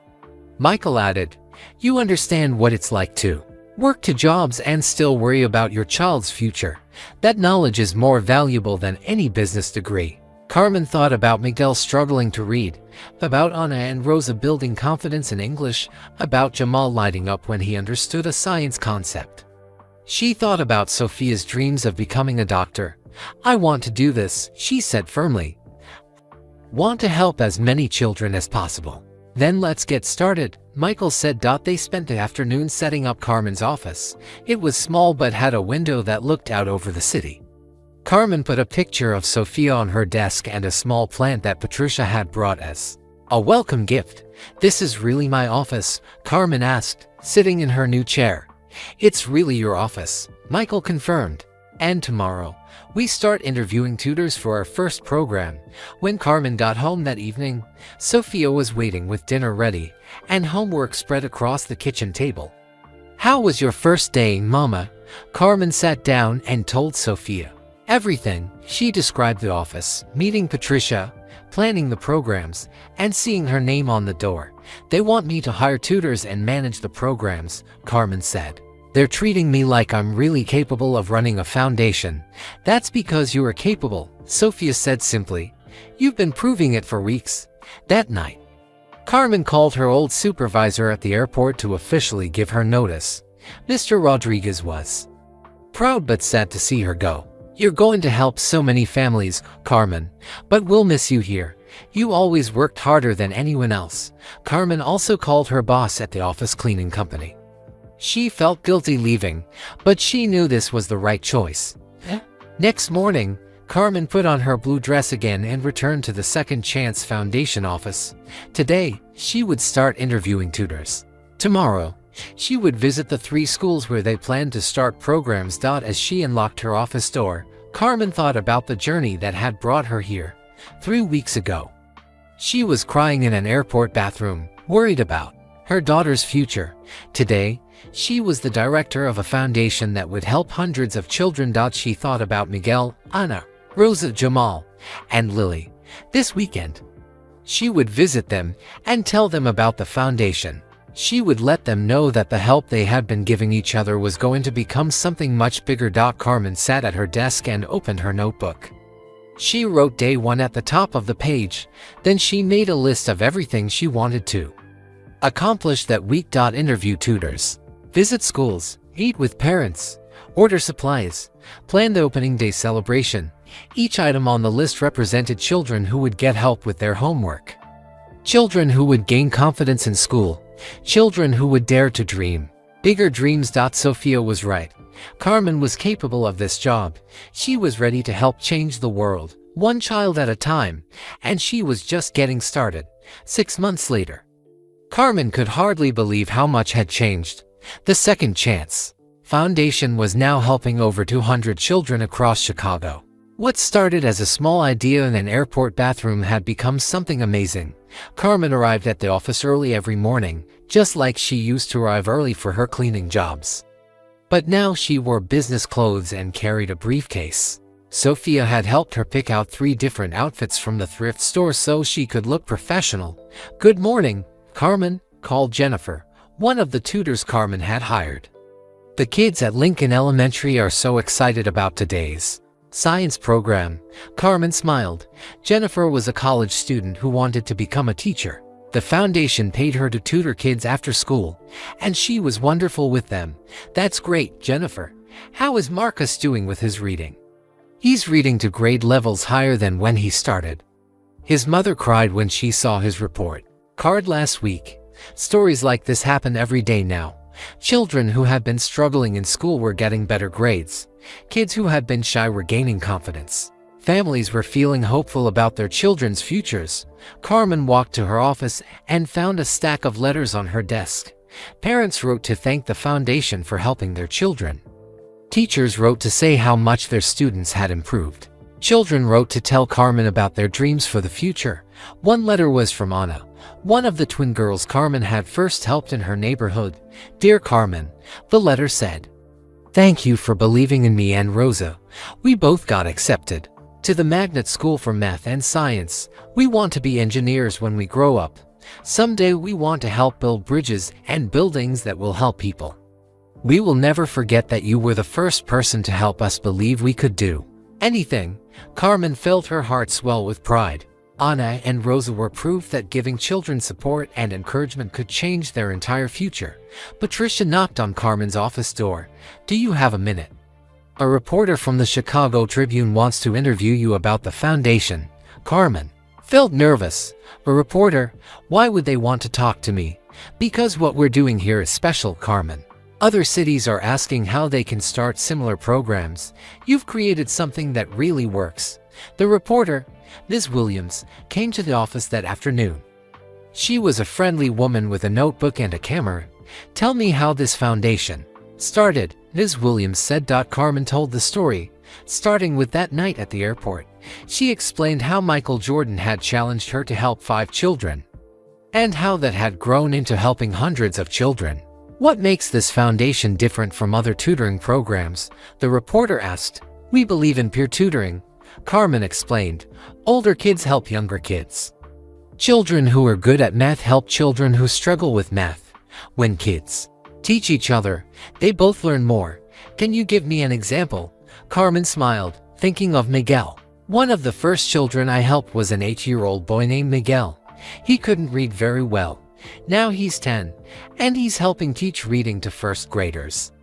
Michael added, you understand what it's like to work 2 jobs and still worry about your child's future. That knowledge is more valuable than any business degree. Carmen thought about Miguel struggling to read, about Anna and Rosa building confidence in English, about Jamal lighting up when he understood a science concept. She thought about Sophia's dreams of becoming a doctor. I want to do this, she said firmly. Want to help as many children as possible. Then let's get started, Michael said. They spent the afternoon setting up Carmen's office. It was small but had a window that looked out over the city. Carmen put a picture of Sophia on her desk and a small plant that Patricia had brought as a welcome gift. This is really my office, Carmen asked, sitting in her new chair. It's really your office, Michael confirmed. And tomorrow, we start interviewing tutors for our first program. When Carmen got home that evening, Sophia was waiting with dinner ready and homework spread across the kitchen table. How was your first day, Mama? Carmen sat down and told Sophia everything. She described the office, meeting Patricia, planning the programs, and seeing her name on the door. They want me to hire tutors and manage the programs, Carmen said. They're treating me like I'm really capable of running a foundation. That's because you are capable, Sophia said simply. You've been proving it for weeks. That night, Carmen called her old supervisor at the airport to officially give her notice. Mr. Rodriguez was proud but sad to see her go. You're going to help so many families, Carmen, but we'll miss you here. You always worked harder than anyone else. Carmen also called her boss at the office cleaning company. She felt guilty leaving, but she knew this was the right choice. Next morning, Carmen put on her blue dress again and returned to the Second Chance Foundation office. Today, she would start interviewing tutors. Tomorrow, she would visit the 3 schools where they planned to start programs. As she unlocked her office door, Carmen thought about the journey that had brought her here 3 weeks ago. She was crying in an airport bathroom, worried about her daughter's future. Today, she was the director of a foundation that would help hundreds of children. She thought about Miguel, Anna, Rosa, Jamal, and Lily. This weekend, she would visit them and tell them about the foundation. She would let them know that the help they had been giving each other was going to become something much bigger. Carmen sat at her desk and opened her notebook. She wrote day 1 at the top of the page. Then she made a list of everything she wanted to accomplish that week. Interview tutors, visit schools, eat with parents, order supplies, plan the opening day celebration. Each item on the list represented children who would get help with their homework, children who would gain confidence in school, children who would dare to dream bigger dreams. Sophia was right. Carmen was capable of this job. She was ready to help change the world, 1 child at a time, and she was just getting started. 6 months later, Carmen could hardly believe how much had changed. The Second Chance Foundation was now helping over 200 children across Chicago. What started as a small idea in an airport bathroom had become something amazing. Carmen arrived at the office early every morning, just like she used to arrive early for her cleaning jobs. But now she wore business clothes and carried a briefcase. Sophia had helped her pick out 3 different outfits from the thrift store so she could look professional. Good morning, Carmen, called Jennifer, one of the tutors Carmen had hired. The kids at Lincoln Elementary are so excited about today's science program. Carmen smiled. Jennifer was a college student who wanted to become a teacher. The foundation paid her to tutor kids after school, and she was wonderful with them. That's great, Jennifer. How is Marcus doing with his reading? He's reading to grade levels higher than when he started. His mother cried when she saw his report card last week. Stories like this happen every day now. Children who had been struggling in school were getting better grades. Kids who had been shy were gaining confidence. Families were feeling hopeful about their children's futures. Carmen walked to her office and found a stack of letters on her desk. Parents wrote to thank the foundation for helping their children. Teachers wrote to say how much their students had improved. Children wrote to tell Carmen about their dreams for the future. One letter was from Anna, one of the twin girls Carmen had first helped in her neighborhood. "Dear Carmen," the letter said, "thank you for believing in me and Rosa. We both got accepted to the magnet school for math and science. We want to be engineers when we grow up. Someday we want to help build bridges and buildings that will help people. We will never forget that you were the first person to help us believe we could do anything." Carmen felt her heart swell with pride. Anna and Rosa were proof that giving children support and encouragement could change their entire future. Patricia knocked on Carmen's office door. "Do you have a minute? A reporter from the Chicago Tribune wants to interview you about the foundation." Carmen felt nervous. "A reporter? Why would they want to talk to me?" "Because what we're doing here is special, Carmen. Other cities are asking how they can start similar programs. You've created something that really works." The reporter, Ms. Williams, came to the office that afternoon. She was a friendly woman with a notebook and a camera. "Tell me how this foundation started," Ms. Williams said. Carmen told the story, starting with that night at the airport. She explained how Michael Jordan had challenged her to help 5 children, and how that had grown into helping hundreds of children. "What makes this foundation different from other tutoring programs?" the reporter asked. "We believe in peer tutoring," Carmen explained. "Older kids help younger kids. Children who are good at math help children who struggle with math. When kids teach each other, they both learn more." "Can you give me an example?" Carmen smiled, thinking of Miguel. "One of the first children I helped was an 8-year-old boy named Miguel. He couldn't read very well. Now he's 10, and he's helping teach reading to first graders.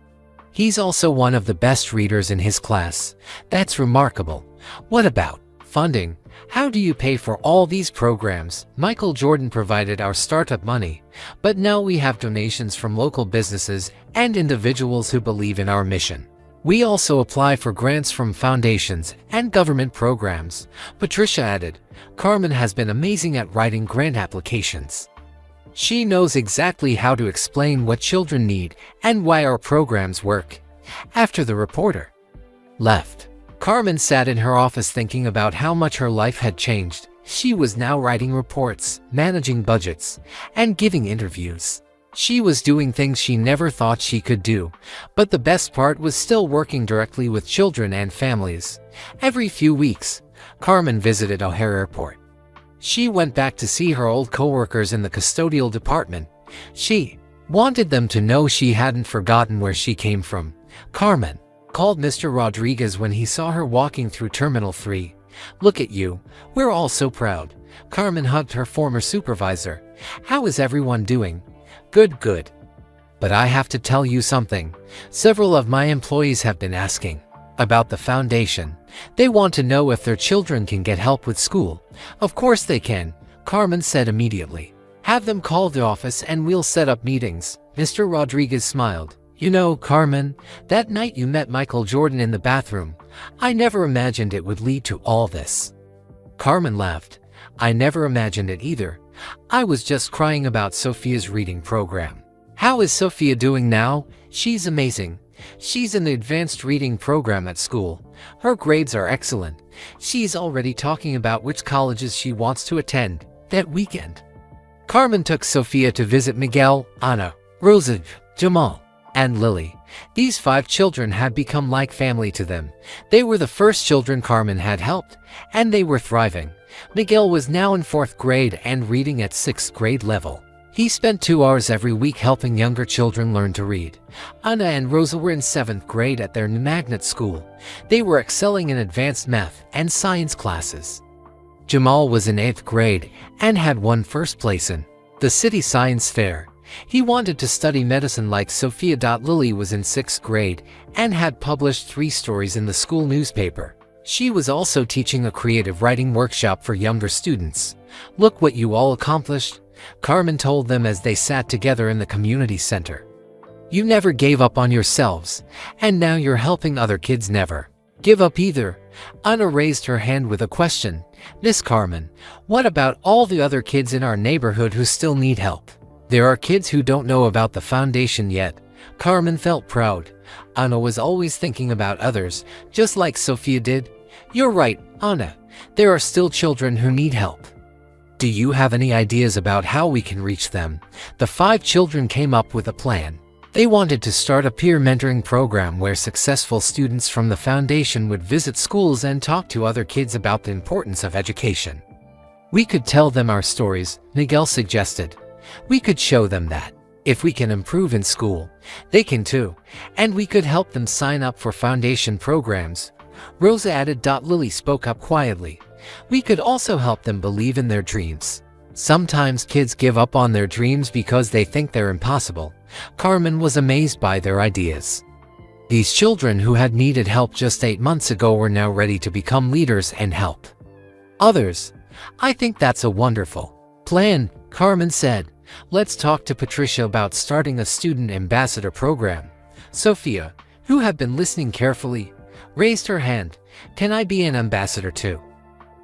He's also one of the best readers in his class. That's remarkable." "What about funding? How do you pay for all these programs?" "Michael Jordan provided our startup money, but now we have donations from local businesses and individuals who believe in our mission. We also apply for grants from foundations and government programs," Patricia added. "Carmen has been amazing at writing grant applications. She knows exactly how to explain what children need and why our programs work." After the reporter left, Carmen sat in her office thinking about how much her life had changed. She was now writing reports, managing budgets, and giving interviews. She was doing things she never thought she could do, but the best part was still working directly with children and families. Every few weeks, Carmen visited O'Hare Airport. She went back to see her old coworkers in the custodial department. She wanted them to know she hadn't forgotten where she came from. Carmen called Mr. Rodriguez when he saw her walking through Terminal 3. "Look at you. We're all so proud." Carmen hugged her former supervisor. "How is everyone doing?" "Good, good. But I have to tell you something. Several of my employees have been asking about the foundation. They want to know if their children can get help with school." "Of course they can," Carmen said immediately. "Have them call the office and we'll set up meetings." Mr. Rodriguez smiled. "You know, Carmen, that night you met Michael Jordan in the bathroom, I never imagined it would lead to all this." Carmen laughed. "I never imagined it either. I was just crying about Sophia's reading program." "How is Sophia doing now?" "She's amazing. She's in the advanced reading program at school. Her grades are excellent. She's already talking about which colleges she wants to attend that weekend." Carmen took Sophia to visit Miguel, Anna, Rosa, Jamal, and Lily. These 5 children had become like family to them. They were the first children Carmen had helped, and they were thriving. Miguel was now in 4th grade and reading at 6th grade level. He spent 2 hours every week helping younger children learn to read. Anna and Rosa were in 7th grade at their magnet school. They were excelling in advanced math and science classes. Jamal was in 8th grade and had won first place in the city science fair. He wanted to study medicine like Sophia. Lily was in 6th grade and had published 3 stories in the school newspaper. She was also teaching a creative writing workshop for younger students. "Look what you all accomplished," Carmen told them as they sat together in the community center. "You never gave up on yourselves, and now you're helping other kids never give up either." Anna raised her hand with a question. "Miss Carmen, what about all the other kids in our neighborhood who still need help?" "There are kids who don't know about the foundation yet." Carmen felt proud. Anna was always thinking about others, just like Sophia did. "You're right, Anna. There are still children who need help. Do you have any ideas about how we can reach them?" The 5 children came up with a plan. They wanted to start a peer mentoring program where successful students from the foundation would visit schools and talk to other kids about the importance of education. "We could tell them our stories," Miguel suggested. "We could show them that if we can improve in school, they can too, and we could help them sign up for foundation programs." Rosa added. Lily spoke up quietly. "We could also help them believe in their dreams. Sometimes kids give up on their dreams because they think they're impossible." Carmen was amazed by their ideas. These children who had needed help just 8 months ago were now ready to become leaders and help others. "I think that's a wonderful plan," Carmen said. "Let's talk to Patricia about starting a student ambassador program." Sophia, who had been listening carefully, raised her hand. "Can I be an ambassador too?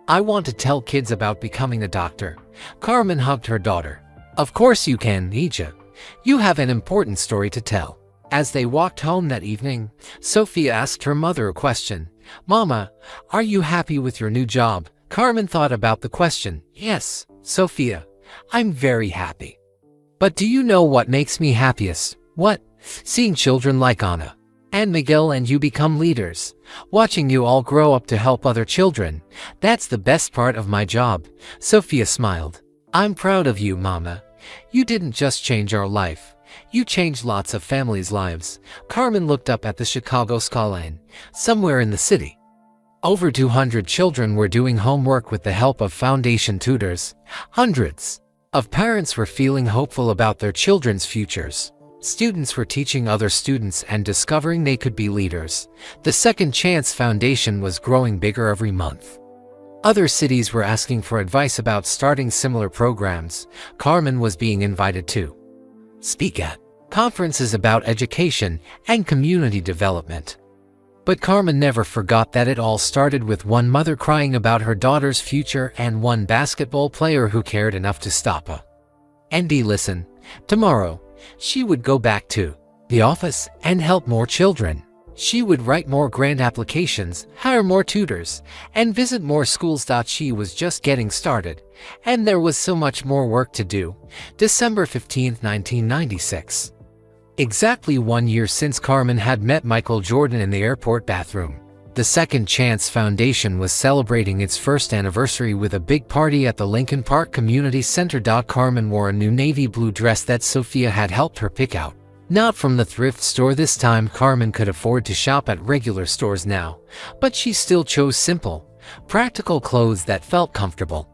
I want to tell kids about becoming a doctor." Carmen hugged her daughter. "Of course you can, Ija. You have an important story to tell." As they walked home that evening, Sophia asked her mother a question. "Mama, are you happy with your new job?" Carmen thought about the question. "Yes, Sophia, I'm very happy. But do you know what makes me happiest?" "What?" "Seeing children like Anna and Miguel and you become leaders. Watching you all grow up to help other children. That's the best part of my job." Sophia smiled. "I'm proud of you, Mama. You didn't just change our life. You changed lots of families' lives." Carmen looked up at the Chicago skyline. Somewhere in the city, over 200 children were doing homework with the help of foundation tutors. Hundreds of parents were feeling hopeful about their children's futures. Students were teaching other students and discovering they could be leaders. The Second Chance Foundation was growing bigger every month. Other cities were asking for advice about starting similar programs. Carmen was being invited to speak at conferences about education and community development. But Carmen never forgot that it all started with one mother crying about her daughter's future and one basketball player who cared enough to stop her. "Andy, listen. Tomorrow, she would go back to the office and help more children. She would write more grant applications, hire more tutors, and visit more schools." She was just getting started, and there was so much more work to do. December 15, 1996. Exactly 1 year since Carmen had met Michael Jordan in the airport bathroom. The Second Chance Foundation was celebrating its first anniversary with a big party at the Lincoln Park Community Center. Carmen wore a new navy blue dress that Sophia had helped her pick out. Not from the thrift store this time. Carmen could afford to shop at regular stores now, but she still chose simple, practical clothes that felt comfortable.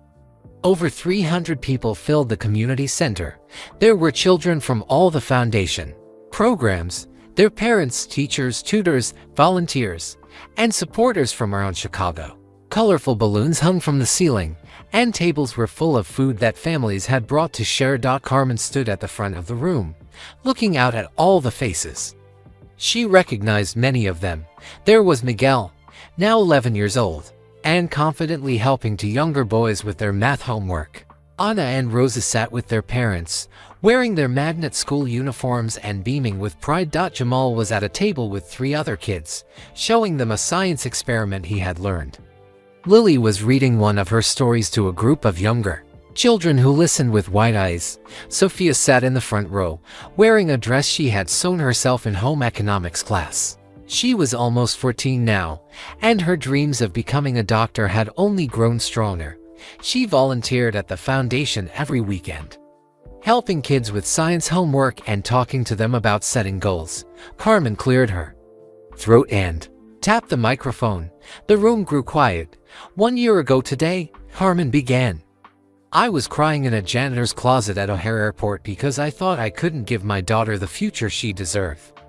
Over 300 people filled the community center. There were children from all the foundation programs, their parents, teachers, tutors, volunteers, and supporters from around Chicago. Colorful balloons hung from the ceiling, and tables were full of food that families had brought to share. Carmen stood at the front of the room, looking out at all the faces. She recognized many of them. There was Miguel, now 11 years old, and confidently helping to younger boys with their math homework. Anna and Rosa sat with their parents, wearing their magnet school uniforms and beaming with pride. Jamal was at a table with 3 other kids, showing them a science experiment he had learned. Lily was reading one of her stories to a group of younger children who listened with wide eyes. Sophia sat in the front row, wearing a dress she had sewn herself in home economics class. She was almost 14 now, and her dreams of becoming a doctor had only grown stronger. She volunteered at the foundation every weekend, helping kids with science homework and talking to them about setting goals. Carmen cleared her throat and tapped the microphone. The room grew quiet. 1 year ago today, Carmen began. "I was crying in a janitor's closet at O'Hare Airport because I thought I couldn't give my daughter the future she deserved.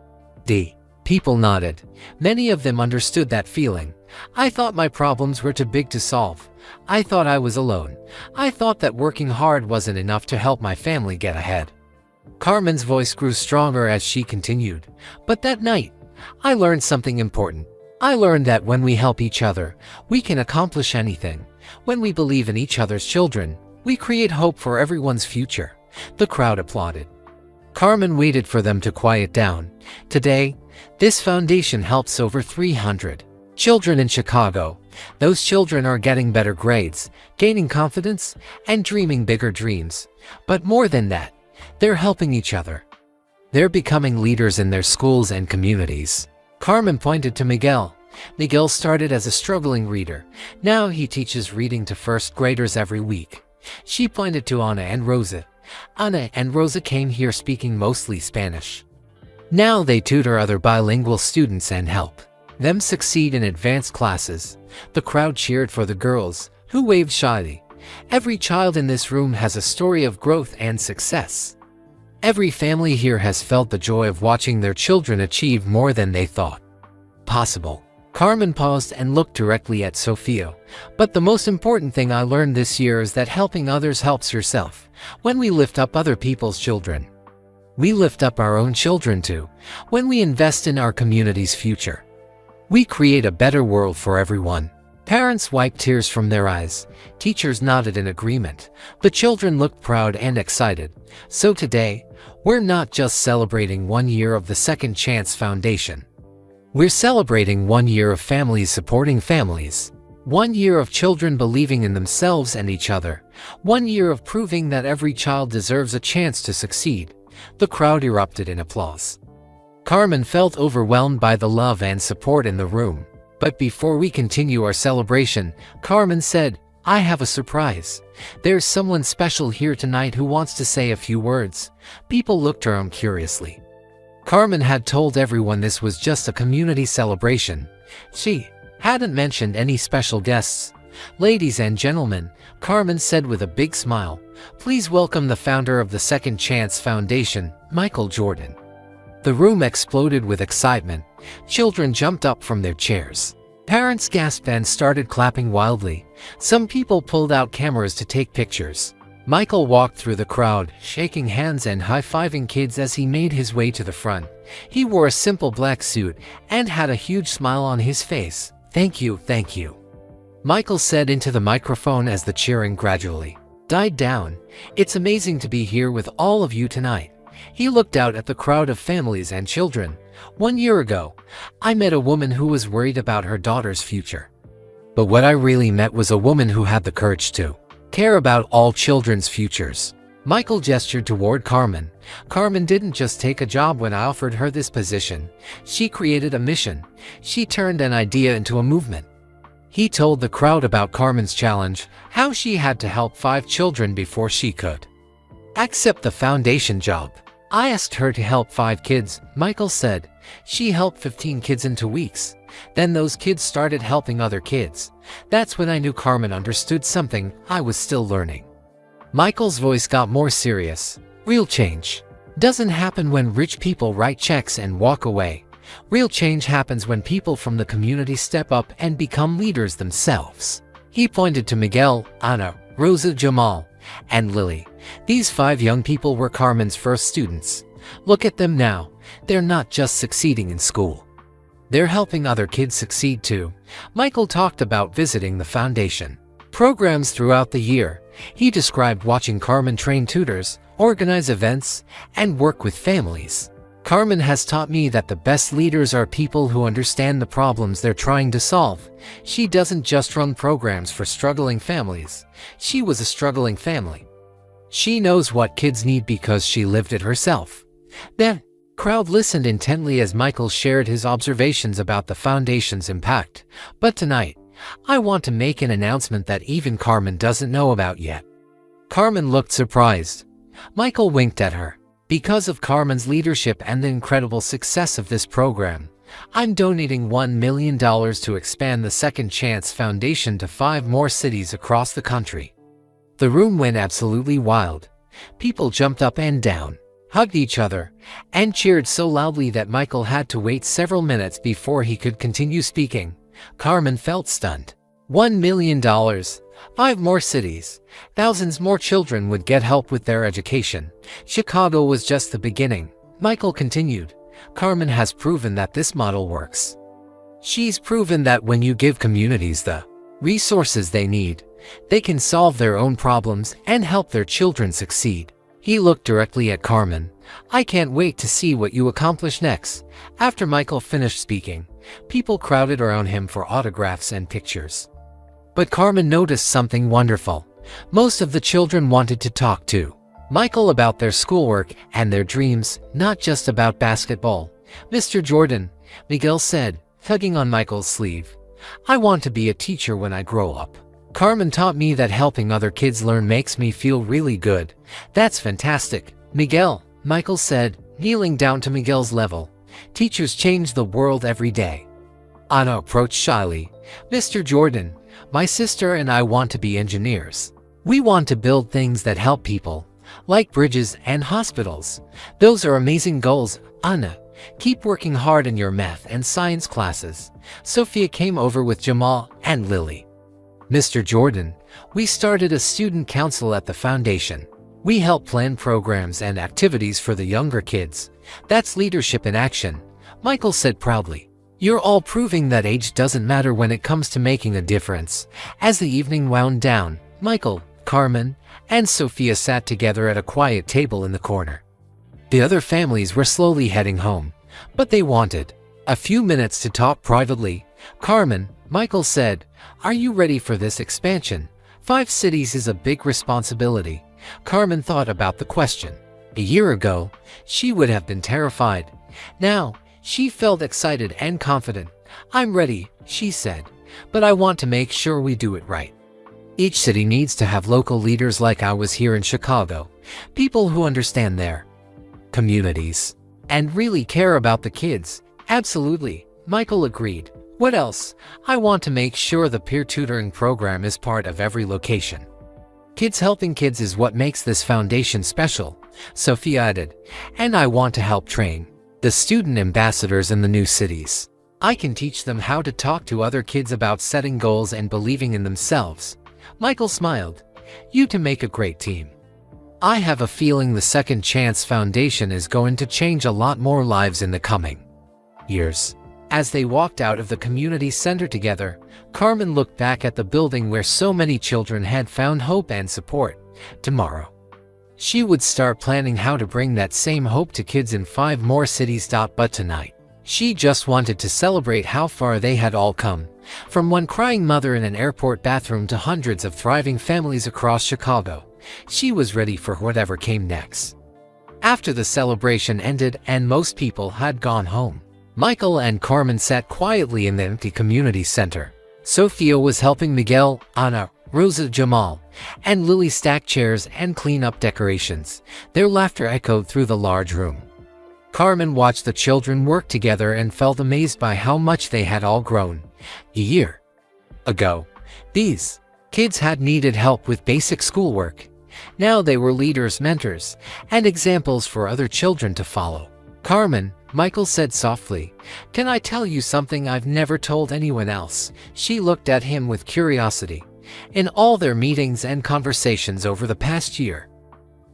The People nodded. Many of them understood that feeling. I thought my problems were too big to solve. I thought I was alone. I thought that working hard wasn't enough to help my family get ahead. Carmen's voice grew stronger as she continued. But that night, I learned something important. I learned that when we help each other, we can accomplish anything. When we believe in each other's children, we create hope for everyone's future. The crowd applauded. Carmen waited for them to quiet down. Today, this foundation helps over 300 children in Chicago. Those children are getting better grades, gaining confidence, and dreaming bigger dreams. But more than that, they're helping each other. They're becoming leaders in their schools and communities. Carmen pointed to Miguel. Miguel started as a struggling reader. Now he teaches reading to first graders every week. She pointed to Ana and Rosa. Ana and Rosa came here speaking mostly Spanish. Now they tutor other bilingual students and help them succeed in advanced classes. The crowd cheered for the girls, who waved shyly. Every child in this room has a story of growth and success. Every family here has felt the joy of watching their children achieve more than they thought possible. Carmen paused and looked directly at Sofia. But the most important thing I learned this year is that helping others helps yourself. When we lift up other people's children, we lift up our own children too. When we invest in our community's future, we create a better world for everyone. Parents wiped tears from their eyes. Teachers nodded in agreement. The children looked proud and excited. So today, we're not just celebrating 1 year of the Second Chance Foundation. We're celebrating 1 year of families supporting families. 1 year of children believing in themselves and each other. 1 year of proving that every child deserves a chance to succeed. The crowd erupted in applause. Carmen felt overwhelmed by the love and support in the room. But before we continue our celebration, Carmen said, I have a surprise. There's someone special here tonight who wants to say a few words. People looked around curiously. Carmen had told everyone this was just a community celebration. She hadn't mentioned any special guests. Ladies and gentlemen, Carmen said with a big smile, please welcome the founder of the Second Chance Foundation, Michael Jordan. The room exploded with excitement. Children jumped up from their chairs. Parents gasped and started clapping wildly. Some people pulled out cameras to take pictures. Michael walked through the crowd, shaking hands and high-fiving kids as he made his way to the front. He wore a simple black suit and had a huge smile on his face. Thank you, thank you, Michael said into the microphone as the cheering gradually died down. It's amazing to be here with all of you tonight. He looked out at the crowd of families and children. 1 year ago, I met a woman who was worried about her daughter's future. But what I really met was a woman who had the courage to care about all children's futures. Michael gestured toward Carmen. Carmen didn't just take a job when I offered her this position. She created a mission. She turned an idea into a movement. He told the crowd about Carmen's challenge, how she had to help 5 children before she could accept the foundation job. I asked her to help 5 kids, Michael said. She helped 15 kids in 2 weeks. Then those kids started helping other kids. That's when I knew Carmen understood something I was still learning. Michael's voice got more serious. Real change doesn't happen when rich people write checks and walk away. Real change happens when people from the community step up and become leaders themselves. He pointed to Miguel, Ana, Rosa, Jamal, and Lily. These 5 young people were Carmen's first students. Look at them now. They're not just succeeding in school. They're helping other kids succeed too. Michael talked about visiting the foundation programs throughout the year. He described watching Carmen train tutors, organize events, and work with families. Carmen has taught me that the best leaders are people who understand the problems they're trying to solve. She doesn't just run programs for struggling families. She was a struggling family. She knows what kids need because she lived it herself. The crowd listened intently as Michael shared his observations about the foundation's impact. But tonight, I want to make an announcement that even Carmen doesn't know about yet. Carmen looked surprised. Michael winked at her. Because of Carmen's leadership and the incredible success of this program, I'm donating $1 million to expand the Second Chance Foundation to 5 more cities across the country. The room went absolutely wild. People jumped up and down. hugged each other, and cheered so loudly that Michael had to wait several minutes before he could continue speaking. Carmen felt stunned. $1 million, 5 more cities, thousands more children would get help with their education. Chicago was just the beginning. Michael continued. Carmen has proven that this model works. She's proven that when you give communities the resources they need, they can solve their own problems and help their children succeed. He looked directly at Carmen. I can't wait to see what you accomplish next. After Michael finished speaking, people crowded around him for autographs and pictures. But Carmen noticed something wonderful. Most of the children wanted to talk to Michael about their schoolwork and their dreams, not just about basketball. Mr. Jordan, Miguel said, tugging on Michael's sleeve. I want to be a teacher when I grow up. Carmen taught me that helping other kids learn makes me feel really good. That's fantastic, Miguel, Michael said, kneeling down to Miguel's level. Teachers change the world every day. Anna approached shyly. Mr. Jordan, my sister and I want to be engineers. We want to build things that help people, like bridges and hospitals. Those are amazing goals, Anna. Keep working hard in your math and science classes. Sophia came over with Jamal and Lily. Mr. Jordan, we started a student council at the foundation. We help plan programs and activities for the younger kids. That's leadership in action, Michael said proudly. You're all proving that age doesn't matter when it comes to making a difference. As the evening wound down, Michael, Carmen, and Sophia sat together at a quiet table in the corner. The other families were slowly heading home, but they wanted a few minutes to talk privately. Carmen, Michael said, are you ready for this expansion? 5 cities is a big responsibility. Carmen thought about the question. A year ago, she would have been terrified. Now, she felt excited and confident. I'm ready, she said, but I want to make sure we do it right. Each city needs to have local leaders like I was here in Chicago, people who understand their communities and really care about the kids. Absolutely, Michael agreed. What else? I want to make sure the peer tutoring program is part of every location. Kids helping kids is what makes this foundation special, Sophia added, and I want to help train the student ambassadors in the new cities. I can teach them how to talk to other kids about setting goals and believing in themselves. Michael smiled. You two make a great team. I have a feeling the Second Chance Foundation is going to change a lot more lives in the coming years. As they walked out of the community center together, Carmen looked back at the building where so many children had found hope and support. Tomorrow, she would start planning how to bring that same hope to kids in 5 more cities. But tonight, she just wanted to celebrate how far they had all come. From one crying mother in an airport bathroom to hundreds of thriving families across Chicago, she was ready for whatever came next. After the celebration ended and most people had gone home, Michael and Carmen sat quietly in the empty community center. Sophia was helping Miguel, Anna, Rosa, Jamal, and Lily stack chairs and clean up decorations. Their laughter echoed through the large room. Carmen watched the children work together and felt amazed by how much they had all grown. A year ago, these kids had needed help with basic schoolwork. Now they were leaders, mentors, and examples for other children to follow. Carmen, Michael said softly, can I tell you something I've never told anyone else? She looked at him with curiosity. In all their meetings and conversations over the past year,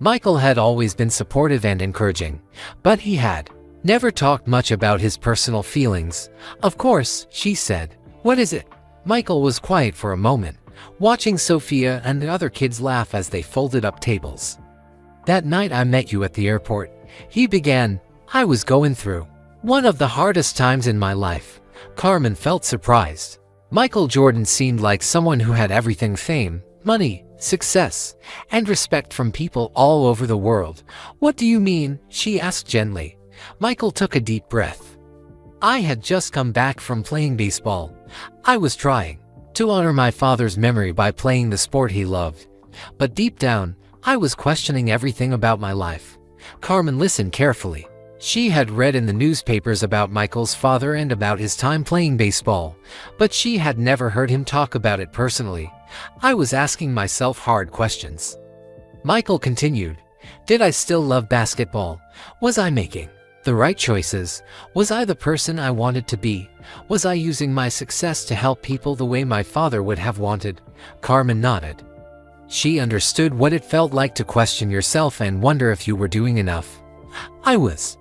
Michael had always been supportive and encouraging, but he had never talked much about his personal feelings. Of course, she said. What is it? Michael was quiet for a moment, watching Sophia and the other kids laugh as they folded up tables. That night I met you at the airport, he began. I was going through one of the hardest times in my life. Carmen felt surprised. Michael Jordan seemed like someone who had everything: fame, money, success, and respect from people all over the world. What do you mean? She asked gently. Michael took a deep breath. I had just come back from playing baseball. I was trying to honor my father's memory by playing the sport he loved. But deep down, I was questioning everything about my life. Carmen listened carefully. She had read in the newspapers about Michael's father and about his time playing baseball, but she had never heard him talk about it personally. I was asking myself hard questions. Michael continued. Did I still love basketball? Was I making the right choices? Was I the person I wanted to be? Was I using my success to help people the way my father would have wanted? Carmen nodded. She understood what it felt like to question yourself and wonder if you were doing enough. I was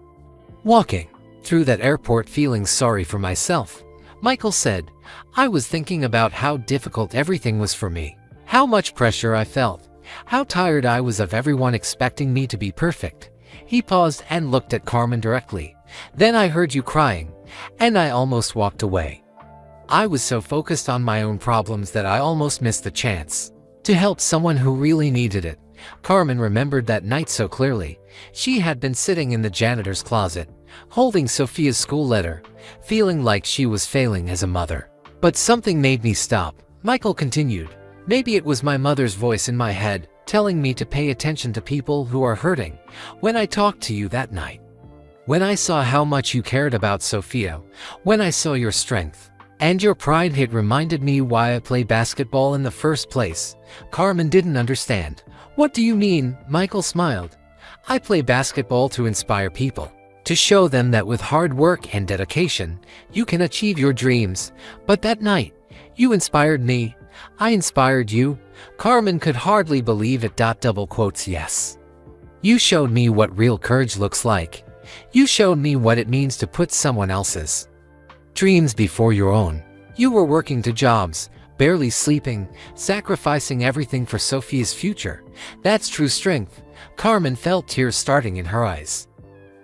walking through that airport feeling sorry for myself. Michael said, I was thinking about how difficult everything was for me, how much pressure I felt, how tired I was of everyone expecting me to be perfect. He paused and looked at Carmen directly. Then I heard you crying, and I almost walked away. I was so focused on my own problems that I almost missed the chance to help someone who really needed it. Carmen remembered that night so clearly. She had been sitting in the janitor's closet, holding Sophia's school letter, feeling like she was failing as a mother. But something made me stop. Michael continued. Maybe it was my mother's voice in my head, telling me to pay attention to people who are hurting. When I talked to you that night, when I saw how much you cared about Sophia, when I saw your strength and your pride, it reminded me why I play basketball in the first place. Carmen didn't understand. What do you mean? Michael smiled. I play basketball to inspire people, to show them that with hard work and dedication, you can achieve your dreams. But that night, you inspired me. I inspired you. Carmen could hardly believe it. Double quotes, yes. You showed me what real courage looks like. You showed me what it means to put someone else's dreams before your own. You were working 2 jobs, barely sleeping, sacrificing everything for Sophia's future. That's true strength. Carmen felt tears starting in her eyes.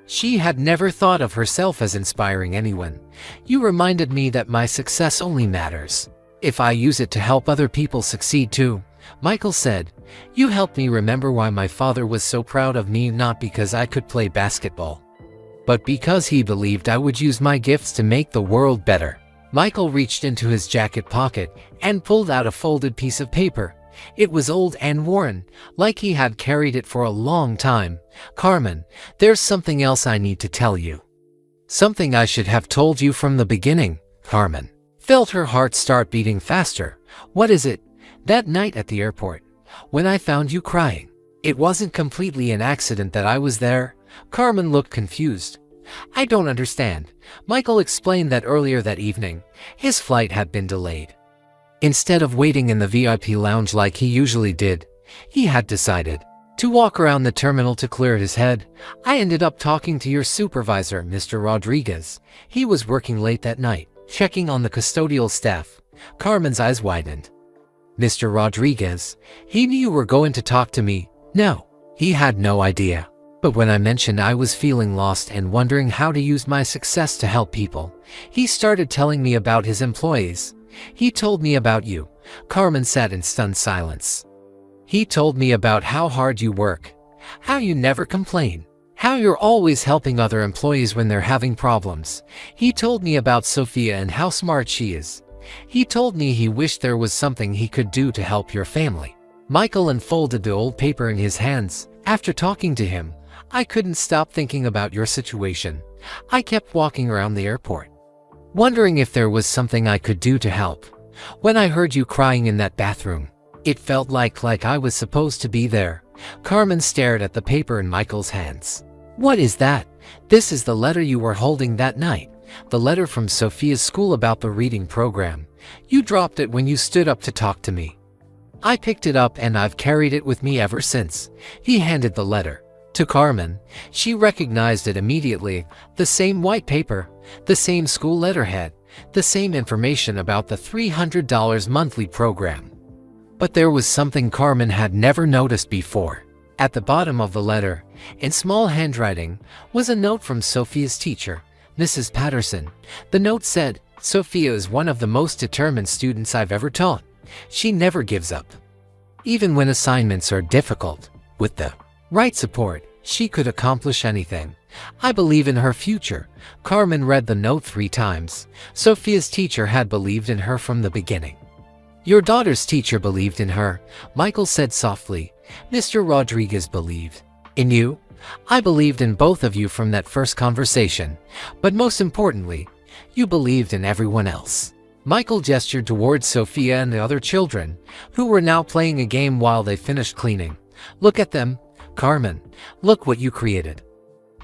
She had never thought of herself as inspiring anyone. You reminded me that my success only matters if I use it to help other people succeed too. Michael said, you helped me remember why my father was so proud of me, not because I could play basketball, but because he believed I would use my gifts to make the world better. Michael reached into his jacket pocket and pulled out a folded piece of paper. It was old and worn, like he had carried it for a long time. Carmen, there's something else I need to tell you. Something I should have told you from the beginning. Carmen felt her heart start beating faster. What is it? That night at the airport, when I found you crying, it wasn't completely an accident that I was there. Carmen looked confused. I don't understand. Michael explained that earlier that evening, his flight had been delayed. Instead of waiting in the VIP lounge like he usually did, he had decided to walk around the terminal to clear his head. I ended up talking to your supervisor, Mr. Rodriguez. He was working late that night, checking on the custodial staff. Carmen's eyes widened. Mr. Rodriguez, he knew you were going to talk to me. No, he had no idea. But when I mentioned I was feeling lost and wondering how to use my success to help people, he started telling me about his employees. He told me about you. Carmen sat in stunned silence. He told me about how hard you work, how you never complain, how you're always helping other employees when they're having problems. He told me about Sophia and how smart she is. He told me he wished there was something he could do to help your family. Michael unfolded the old paper in his hands. After talking to him, I couldn't stop thinking about your situation. I kept walking around the airport, wondering if there was something I could do to help. When I heard you crying in that bathroom, it felt like I was supposed to be there. Carmen stared at the paper in Michael's hands. What is that? This is the letter you were holding that night. The letter from Sophia's school about the reading program. You dropped it when you stood up to talk to me. I picked it up and I've carried it with me ever since. He handed the letter to Carmen. She recognized it immediately. The same white paper, the same school letterhead, the same information about the $300 monthly program. But there was something Carmen had never noticed before. At the bottom of the letter, in small handwriting, was a note from Sophia's teacher, Mrs. Patterson. The note said, Sophia is one of the most determined students I've ever taught. She never gives up, even when assignments are difficult. With the right support, she could accomplish anything. I believe in her future. Carmen read the note 3 times. Sophia's teacher had believed in her from the beginning. Your daughter's teacher believed in her, Michael said softly. Mr. Rodriguez believed in you. I believed in both of you from that first conversation. But most importantly, you believed in everyone else. Michael gestured towards Sophia and the other children, who were now playing a game while they finished cleaning. Look at them. Carmen, look what you created.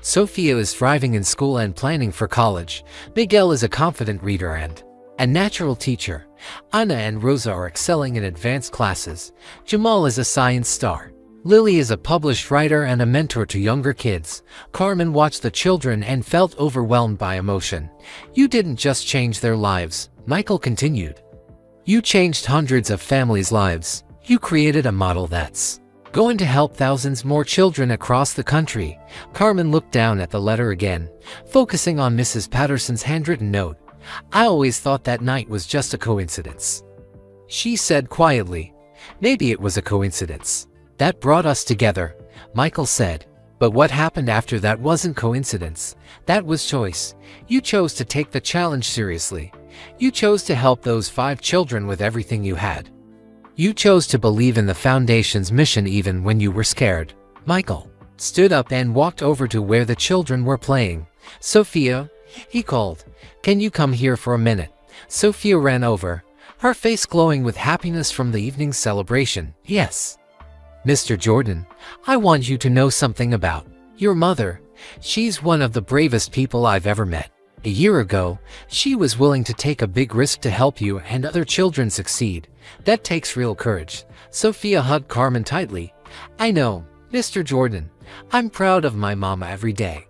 Sophia is thriving in school and planning for college. Miguel is a confident reader and a natural teacher. Anna and Rosa are excelling in advanced classes. Jamal is a science star. Lily is a published writer and a mentor to younger kids. Carmen watched the children and felt overwhelmed by emotion. You didn't just change their lives, Michael continued. You changed hundreds of families' lives. You created a model that's going to help thousands more children across the country. Carmen looked down at the letter again, focusing on Mrs. Patterson's handwritten note. I always thought that night was just a coincidence, she said quietly. Maybe it was a coincidence that brought us together, Michael said. But what happened after that wasn't coincidence. That was choice. You chose to take the challenge seriously. You chose to help those 5 children with everything you had. You chose to believe in the Foundation's mission even when you were scared. Michael stood up and walked over to where the children were playing. Sophia, he called. Can you come here for a minute? Sophia ran over, her face glowing with happiness from the evening's celebration. Yes. Mr. Jordan, I want you to know something about your mother. She's one of the bravest people I've ever met. A year ago, she was willing to take a big risk to help you and other children succeed. That takes real courage. Sophia hugged Carmen tightly. I know, Mr. Jordan. I'm proud of my mama every day.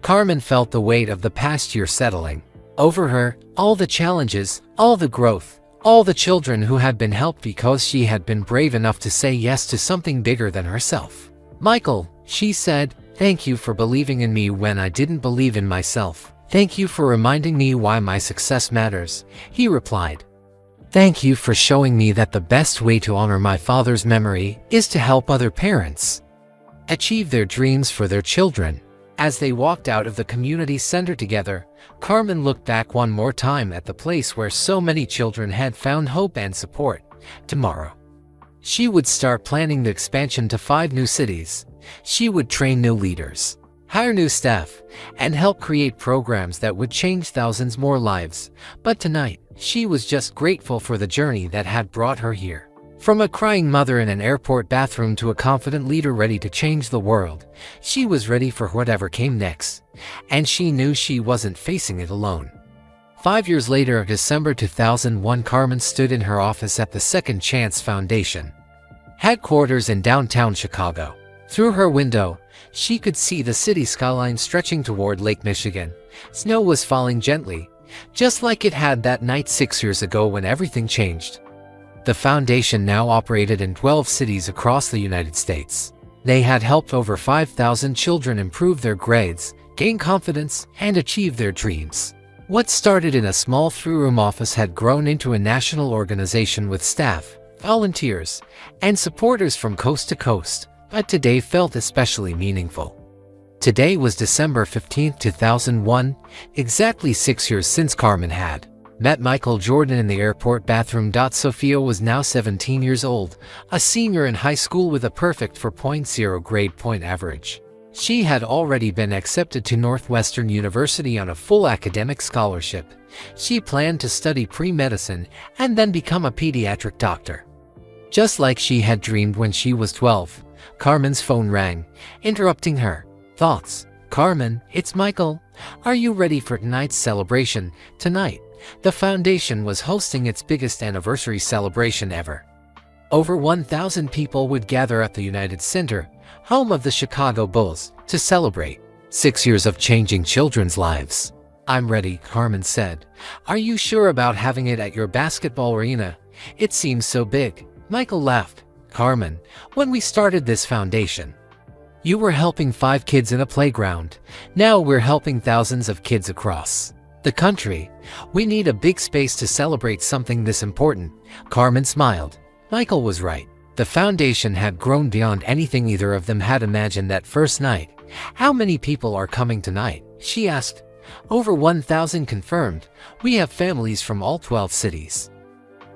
Carmen felt the weight of the past year settling over her, all the challenges, all the growth, all the children who had been helped because she had been brave enough to say yes to something bigger than herself. Michael, she said, thank you for believing in me when I didn't believe in myself. Thank you for reminding me why my success matters, he replied. Thank you for showing me that the best way to honor my father's memory is to help other parents achieve their dreams for their children. As they walked out of the community center together, Carmen looked back one more time at the place where so many children had found hope and support. Tomorrow, she would start planning the expansion to 5 new cities. She would train new leaders, hire new staff, and help create programs that would change thousands more lives. But tonight, she was just grateful for the journey that had brought her here. From a crying mother in an airport bathroom to a confident leader ready to change the world, she was ready for whatever came next, and she knew she wasn't facing it alone. 5 years later, December 2001, Carmen stood in her office at the Second Chance Foundation headquarters in downtown Chicago. Through her window, she could see the city skyline stretching toward Lake Michigan. Snow was falling gently, just like it had that night 6 years ago when everything changed. The foundation now operated in 12 cities across the United States. They had helped over 5,000 children improve their grades, gain confidence, and achieve their dreams. What started in a small 3-room office had grown into a national organization with staff, volunteers, and supporters from coast to coast, but today felt especially meaningful. Today was December 15, 2001, exactly 6 years since Carmen had met Michael Jordan in the airport bathroom. Sophia was now 17 years old, a senior in high school with a perfect 4.0 grade point average. She had already been accepted to Northwestern University on a full academic scholarship. She planned to study pre-medicine and then become a pediatric doctor. Just like she had dreamed when she was 12, Carmen's phone rang, interrupting her thoughts. Carmen, it's Michael. Are you ready for tonight's celebration? Tonight, the foundation was hosting its biggest anniversary celebration ever. Over 1,000 people would gather at the United Center, home of the Chicago Bulls, to celebrate 6 years of changing children's lives. I'm ready, Carmen said. Are you sure about having it at your basketball arena? It seems so big. Michael laughed. Carmen, when we started this foundation, you were helping 5 kids in a playground. Now we're helping thousands of kids across the country. We need a big space to celebrate something this important. Carmen smiled. Michael was right. The foundation had grown beyond anything either of them had imagined that first night. How many people are coming tonight? She asked. Over 1,000 confirmed. We have families from all 12 cities.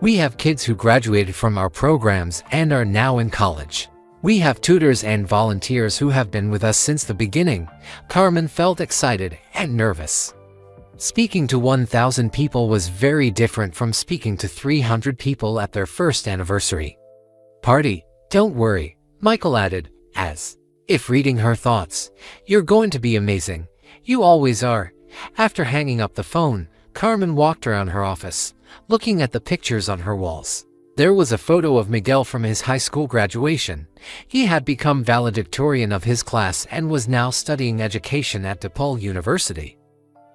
We have kids who graduated from our programs and are now in college. We have tutors and volunteers who have been with us since the beginning. Carmen felt excited and nervous. Speaking to 1,000 people was very different from speaking to 300 people at their first anniversary party. Don't worry, Michael added, as if reading her thoughts. You're going to be amazing. You always are. After hanging up the phone, Carmen walked around her office, looking at the pictures on her walls. There was a photo of Miguel from his high school graduation. He had become valedictorian of his class and was now studying education at DePaul University.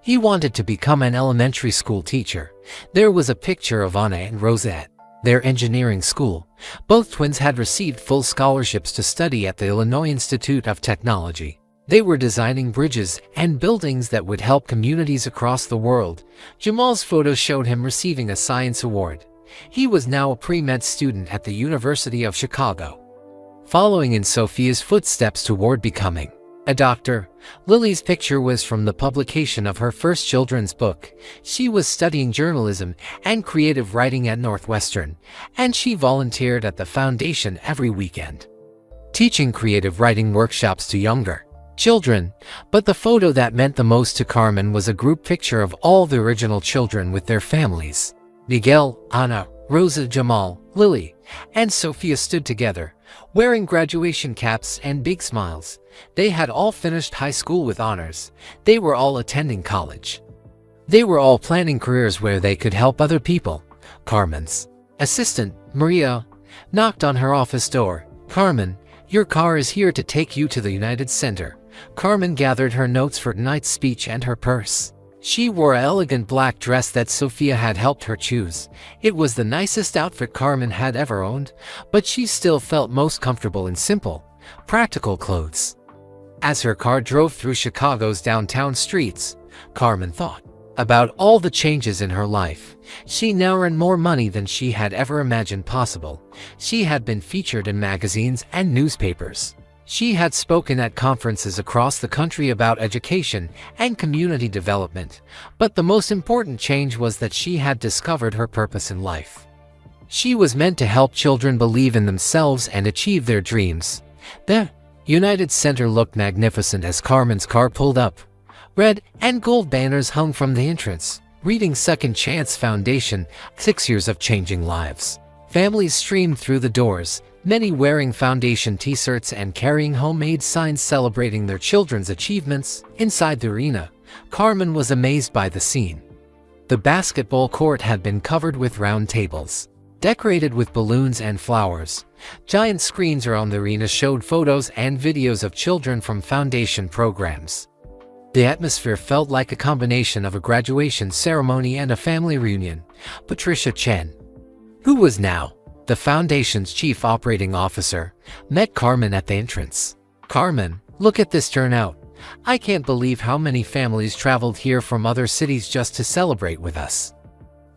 He wanted to become an elementary school teacher. There was a picture of Anna and Rosa at their engineering school. Both twins had received full scholarships to study at the Illinois Institute of Technology. They were designing bridges and buildings that would help communities across the world. Jamal's photo showed him receiving a science award. He was now a pre-med student at the University of Chicago, following in Sophia's footsteps toward becoming a doctor. Lily's picture was from the publication of her first children's book. She was studying journalism and creative writing at Northwestern, and she volunteered at the foundation every weekend, teaching creative writing workshops to younger children. But the photo that meant the most to Carmen was a group picture of all the original children with their families. Miguel, Anna, Rosa, Jamal, Lily, and Sophia stood together, wearing graduation caps and big smiles. They had all finished high school with honors. They were all attending college. They were all planning careers where they could help other people. Carmen's assistant, Maria, knocked on her office door. "Carmen, your car is here to take you to the United Center." Carmen gathered her notes for tonight's speech and her purse. She wore an elegant black dress that Sophia had helped her choose. It was the nicest outfit Carmen had ever owned, but she still felt most comfortable in simple, practical clothes. As her car drove through Chicago's downtown streets, Carmen thought about all the changes in her life. She now earned more money than she had ever imagined possible. She had been featured in magazines and newspapers. She had spoken at conferences across the country about education and community development, but the most important change was that she had discovered her purpose in life. She was meant to help children believe in themselves and achieve their dreams. The United Center looked magnificent as Carmen's car pulled up. Red and gold banners hung from the entrance, reading Second Chance Foundation, 6 years of changing lives. Families streamed through the doors, many wearing foundation t-shirts and carrying homemade signs celebrating their children's achievements. Inside the arena, Carmen was amazed by the scene. The basketball court had been covered with round tables, decorated with balloons and flowers. Giant screens around the arena showed photos and videos of children from foundation programs. The atmosphere felt like a combination of a graduation ceremony and a family reunion. Patricia Chen, who was now the foundation's chief operating officer, met Carmen at the entrance. "Carmen, look at this turnout. I can't believe how many families traveled here from other cities just to celebrate with us."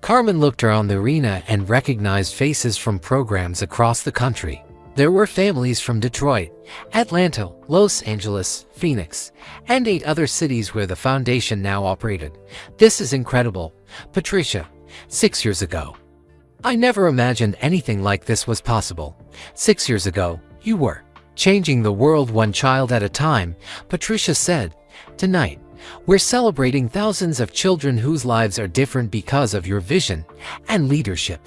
Carmen looked around the arena and recognized faces from programs across the country. There were families from Detroit, Atlanta, Los Angeles, Phoenix, and 8 other cities where the foundation now operated. "This is incredible, Patricia. 6 years ago, I never imagined anything like this was possible. 6 years ago, you were changing the world one child at a time," Patricia said. "Tonight, we're celebrating thousands of children whose lives are different because of your vision and leadership."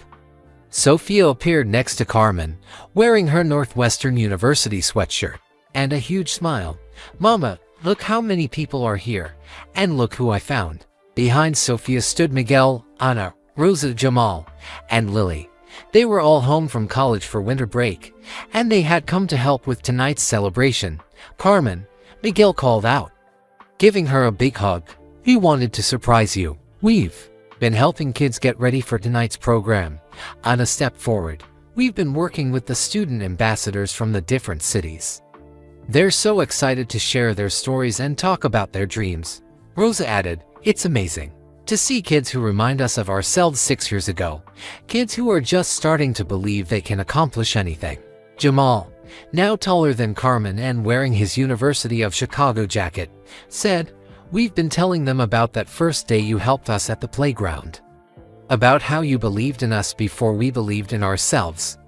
Sophia appeared next to Carmen, wearing her Northwestern University sweatshirt and a huge smile. "Mama, look how many people are here, and look who I found." Behind Sophia stood Miguel, Anna, Rosa, Jamal, and Lily. They were all home from college for winter break, and they had come to help with tonight's celebration. "Carmen," Miguel called out, giving her a big hug, "we wanted to surprise you. We've been helping kids get ready for tonight's program." Anna stepped forward. "We've been working with the student ambassadors from the different cities. They're so excited to share their stories and talk about their dreams." Rosa added, "It's amazing to see kids who remind us of ourselves 6 years ago, kids who are just starting to believe they can accomplish anything." Jamal, now taller than Carmen and wearing his University of Chicago jacket, said, "We've been telling them about that first day you helped us at the playground, about how you believed in us before we believed in ourselves."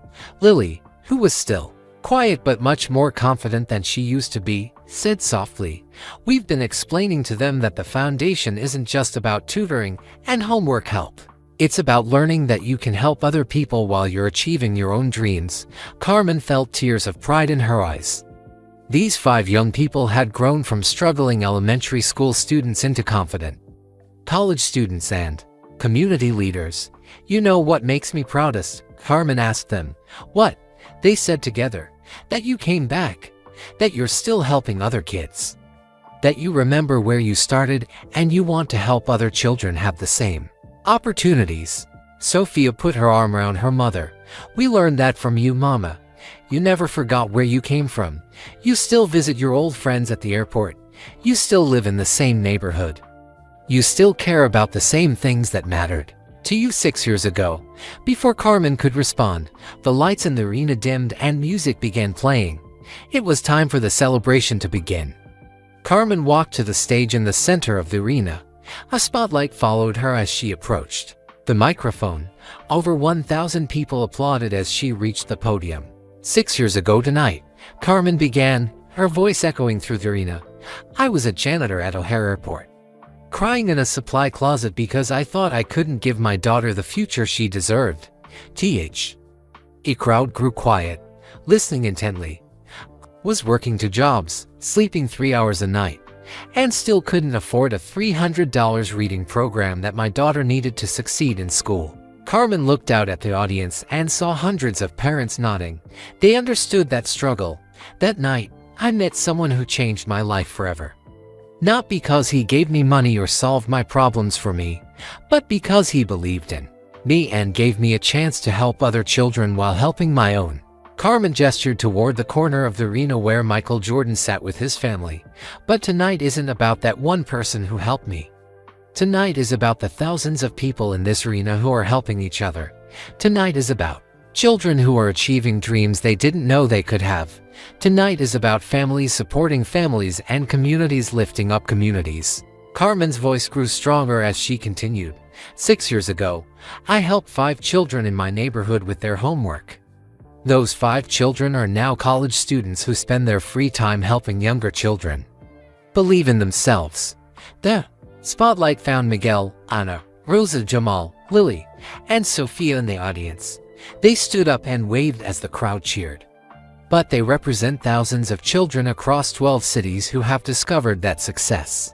Lily, who was still quiet but much more confident than she used to be, said softly, "We've been explaining to them that the foundation isn't just about tutoring and homework help. It's about learning that you can help other people while you're achieving your own dreams." Carmen felt tears of pride in her eyes. These 5 young people had grown from struggling elementary school students into confident college students and community leaders. "You know what makes me proudest?" Carmen asked them. "What?" They said together. "That you came back. That you're still helping other kids. That you remember where you started and you want to help other children have the same opportunities." Sophia put her arm around her mother. "We learned that from you, Mama. You never forgot where you came from. You still visit your old friends at the airport. You still live in the same neighborhood. You still care about the same things that mattered to you 6 years ago." Before Carmen could respond, the lights in the arena dimmed and music began playing. It was time for the celebration to begin. Carmen walked to the stage in the center of the arena. A spotlight followed her as she approached the microphone. Over 1,000 people applauded as she reached the podium. 6 years ago tonight, Carmen began, her voice echoing through the arena. "I was a janitor at O'Hare Airport, crying in a supply closet because I thought I couldn't give my daughter the future she deserved." A crowd grew quiet, listening intently. "Was working 2 jobs, sleeping 3 hours a night, and still couldn't afford a $300 reading program that my daughter needed to succeed in school." Carmen looked out at the audience and saw hundreds of parents nodding. They understood that struggle. "That night, I met someone who changed my life forever. Not because he gave me money or solved my problems for me, but because he believed in me and gave me a chance to help other children while helping my own." Carmen gestured toward the corner of the arena where Michael Jordan sat with his family. "But tonight isn't about that one person who helped me. Tonight is about the thousands of people in this arena who are helping each other. Tonight is about children who are achieving dreams they didn't know they could have. Tonight is about families supporting families and communities lifting up communities." Carmen's voice grew stronger as she continued. 6 years ago, I helped 5 children in my neighborhood with their homework. Those 5 children are now college students who spend their free time helping younger children believe in themselves. The spotlight found Miguel, Ana, Rosa, Jamal, Lily, and Sophia in the audience. They stood up and waved as the crowd cheered. But they represent thousands of children across 12 cities who have discovered that success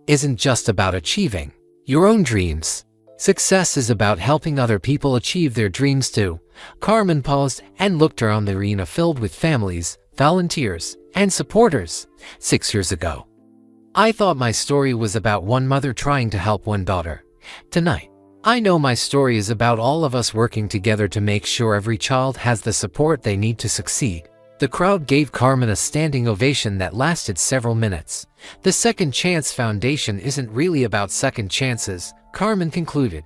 isn't just about achieving your own dreams. Success is about helping other people achieve their dreams too. Carmen paused and looked around the arena filled with families, volunteers, and supporters. 6 years ago, I thought my story was about one mother trying to help one daughter. Tonight, I know my story is about all of us working together to make sure every child has the support they need to succeed." The crowd gave Carmen a standing ovation that lasted several minutes. "The Second Chance Foundation isn't really about second chances," Carmen concluded.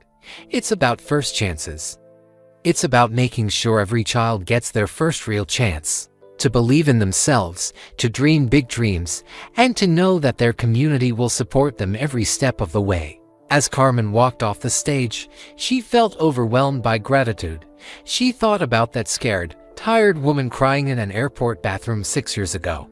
"It's about first chances. It's about making sure every child gets their first real chance to believe in themselves, to dream big dreams, and to know that their community will support them every step of the way." As Carmen walked off the stage, she felt overwhelmed by gratitude. She thought about that scared, tired woman crying in an airport bathroom 6 years ago.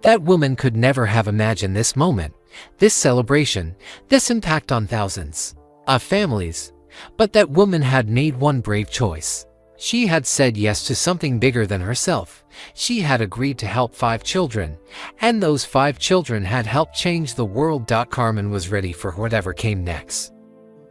That woman could never have imagined this moment, this celebration, this impact on thousands of families. But that woman had made one brave choice. She had said yes to something bigger than herself. She had agreed to help 5 children, and those 5 children had helped change the world. Carmen was ready for whatever came next,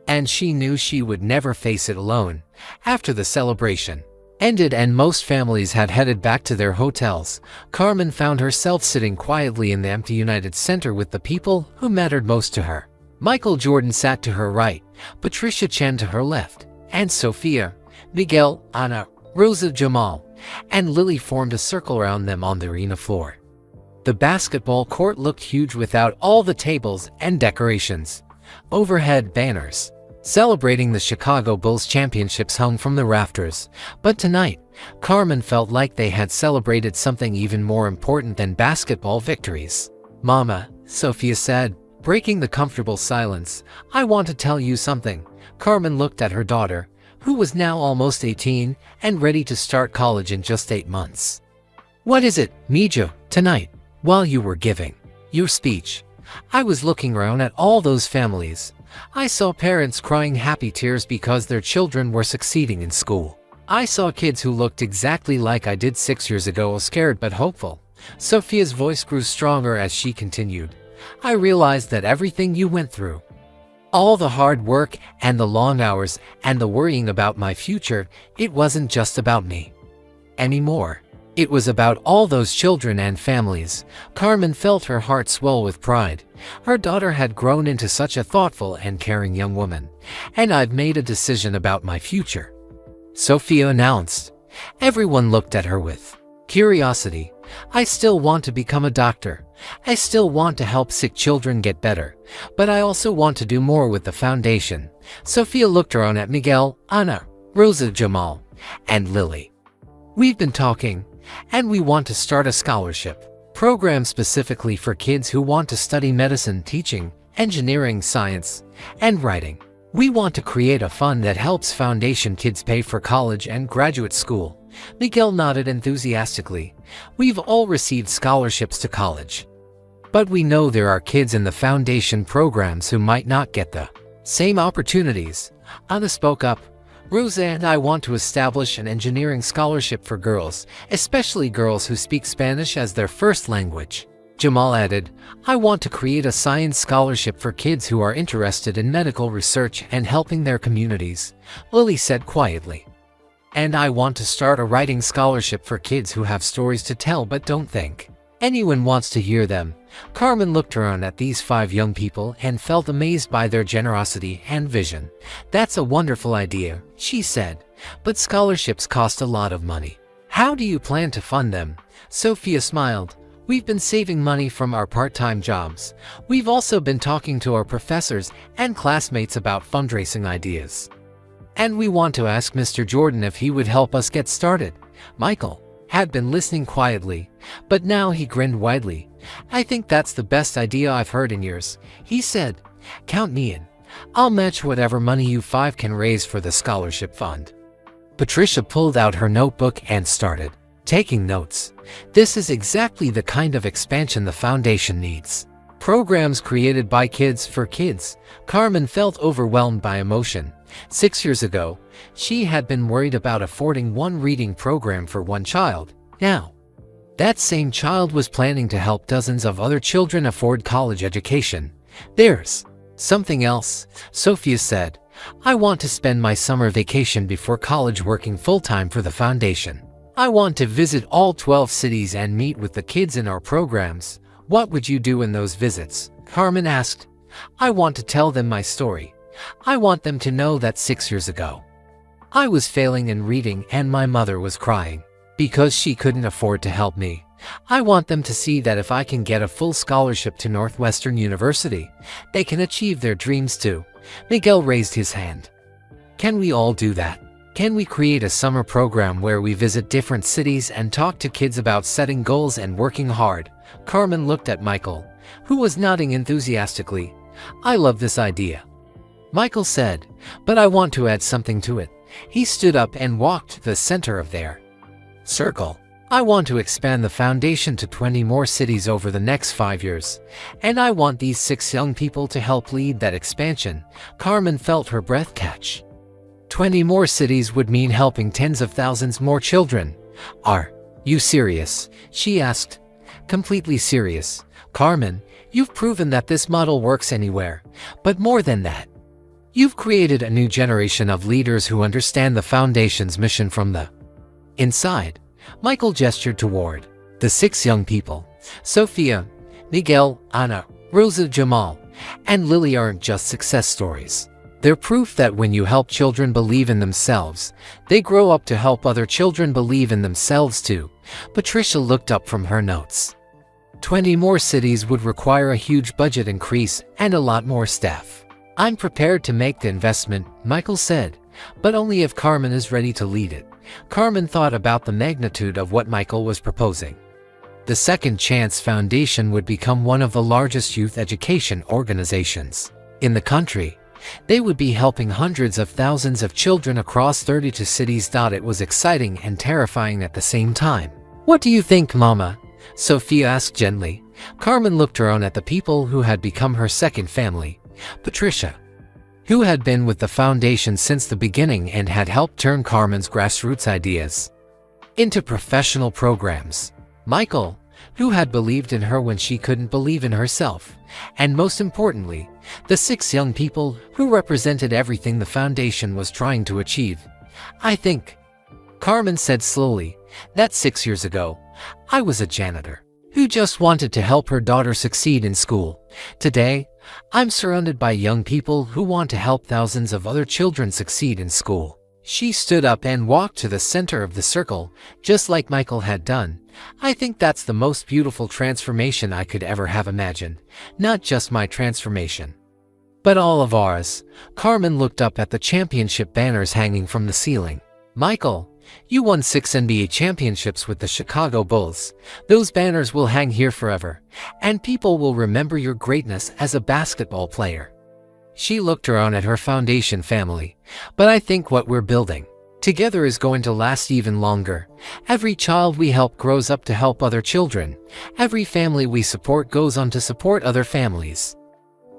and she knew she would never face it alone. After the celebration ended and most families had headed back to their hotels, Carmen found herself sitting quietly in the empty United Center with the people who mattered most to her. Michael Jordan sat to her right, Patricia Chen to her left, and Sophia, Miguel, Ana, Rosa, Jamal, and Lily formed a circle around them on the arena floor. The basketball court looked huge without all the tables and decorations. Overhead banners celebrating the Chicago Bulls championships hung from the rafters. But tonight, Carmen felt like they had celebrated something even more important than basketball victories. "Mama," Sophia said, breaking the comfortable silence, "I want to tell you something." Carmen looked at her daughter, who was now almost 18 and ready to start college in just 8 months. "What is it, Mija?" "Tonight, while you were giving your speech, I was looking around at all those families. I saw parents crying happy tears because their children were succeeding in school. I saw kids who looked exactly like I did 6 years ago, scared but hopeful. Sophia's voice grew stronger as she continued. I realized that everything you went through, all the hard work and the long hours and the worrying about my future, it wasn't just about me anymore. It was about all those children and families. Carmen felt her heart swell with pride. Her daughter had grown into such a thoughtful and caring young woman. And I've made a decision about my future, Sophia announced. Everyone looked at her with curiosity. I still want to become a doctor. I still want to help sick children get better. But I also want to do more with the foundation. Sophia looked around at Miguel, Ana, Rosa, Jamal, and Lily. We've been talking, and we want to start a scholarship program specifically for kids who want to study medicine, teaching, engineering, science, and writing. We want to create a fund that helps foundation kids pay for college and graduate school. Miguel nodded enthusiastically. We've all received scholarships to college, but we know there are kids in the foundation programs who might not get the same opportunities. Ana spoke up. Rosa and I want to establish an engineering scholarship for girls, especially girls who speak Spanish as their first language. Jamal added, I want to create a science scholarship for kids who are interested in medical research and helping their communities, Lily said quietly. And I want to start a writing scholarship for kids who have stories to tell but don't think anyone wants to hear them. Carmen looked around at these 5 young people and felt amazed by their generosity and vision. That's a wonderful idea, she said, but scholarships cost a lot of money. How do you plan to fund them? Sophia smiled. We've been saving money from our part-time jobs. We've also been talking to our professors and classmates about fundraising ideas. And we want to ask Mr. Jordan if he would help us get started. Michael had been listening quietly, but now he grinned widely. I think that's the best idea I've heard in years, he said. Count me in. I'll match whatever money you 5 can raise for the scholarship fund. Patricia pulled out her notebook and started taking notes. This is exactly the kind of expansion the foundation needs. Programs created by kids for kids. Carmen felt overwhelmed by emotion. 6 years ago, she had been worried about affording one reading program for one child. Now, that same child was planning to help dozens of other children afford college education. There's something else, Sophia said. I want to spend my summer vacation before college working full-time for the foundation. I want to visit all 12 cities and meet with the kids in our programs. What would you do in those visits? Carmen asked. I want to tell them my story. I want them to know that 6 years ago, I was failing in reading and my mother was crying because she couldn't afford to help me. I want them to see that if I can get a full scholarship to Northwestern University, they can achieve their dreams too. Miguel raised his hand. Can we all do that? Can we create a summer program where we visit different cities and talk to kids about setting goals and working hard? Carmen looked at Michael, who was nodding enthusiastically. I love this idea, Michael said, but I want to add something to it. He stood up and walked to the center of their circle. I want to expand the foundation to 20 more cities over the next 5 years, and I want these 6 young people to help lead that expansion. Carmen felt her breath catch. 20 more cities would mean helping tens of thousands more children. Are you serious? She asked. Completely serious, Carmen. You've proven that this model works anywhere, but more than that, you've created a new generation of leaders who understand the foundation's mission from the inside. Michael gestured toward the 6 young people. Sophia, Miguel, Ana, Rosa, Jamal, and Lily aren't just success stories. They're proof that when you help children believe in themselves, they grow up to help other children believe in themselves too. Patricia looked up from her notes. 20 more cities would require a huge budget increase and a lot more staff. I'm prepared to make the investment, Michael said, but only if Carmen is ready to lead it. Carmen thought about the magnitude of what Michael was proposing. The Second Chance Foundation would become one of the largest youth education organizations in the country. They would be helping hundreds of thousands of children across 32 cities. It was exciting and terrifying at the same time. What do you think, Mama? Sophia asked gently. Carmen looked around at the people who had become her second family. Patricia, who had been with the foundation since the beginning and had helped turn Carmen's grassroots ideas into professional programs. Michael, who had believed in her when she couldn't believe in herself, and most importantly, the 6 young people who represented everything the foundation was trying to achieve. I think, Carmen said slowly, that 6 years ago, I was a janitor who just wanted to help her daughter succeed in school. Today, I'm surrounded by young people who want to help thousands of other children succeed in school. She stood up and walked to the center of the circle, just like Michael had done. I think that's the most beautiful transformation I could ever have imagined. Not just my transformation, but all of ours. Carmen looked up at the championship banners hanging from the ceiling. Michael, you won 6 NBA championships with the Chicago Bulls. Those banners will hang here forever, and people will remember your greatness as a basketball player. She looked around at her foundation family. But I think what we're building together is going to last even longer. Every child we help grows up to help other children. Every family we support goes on to support other families.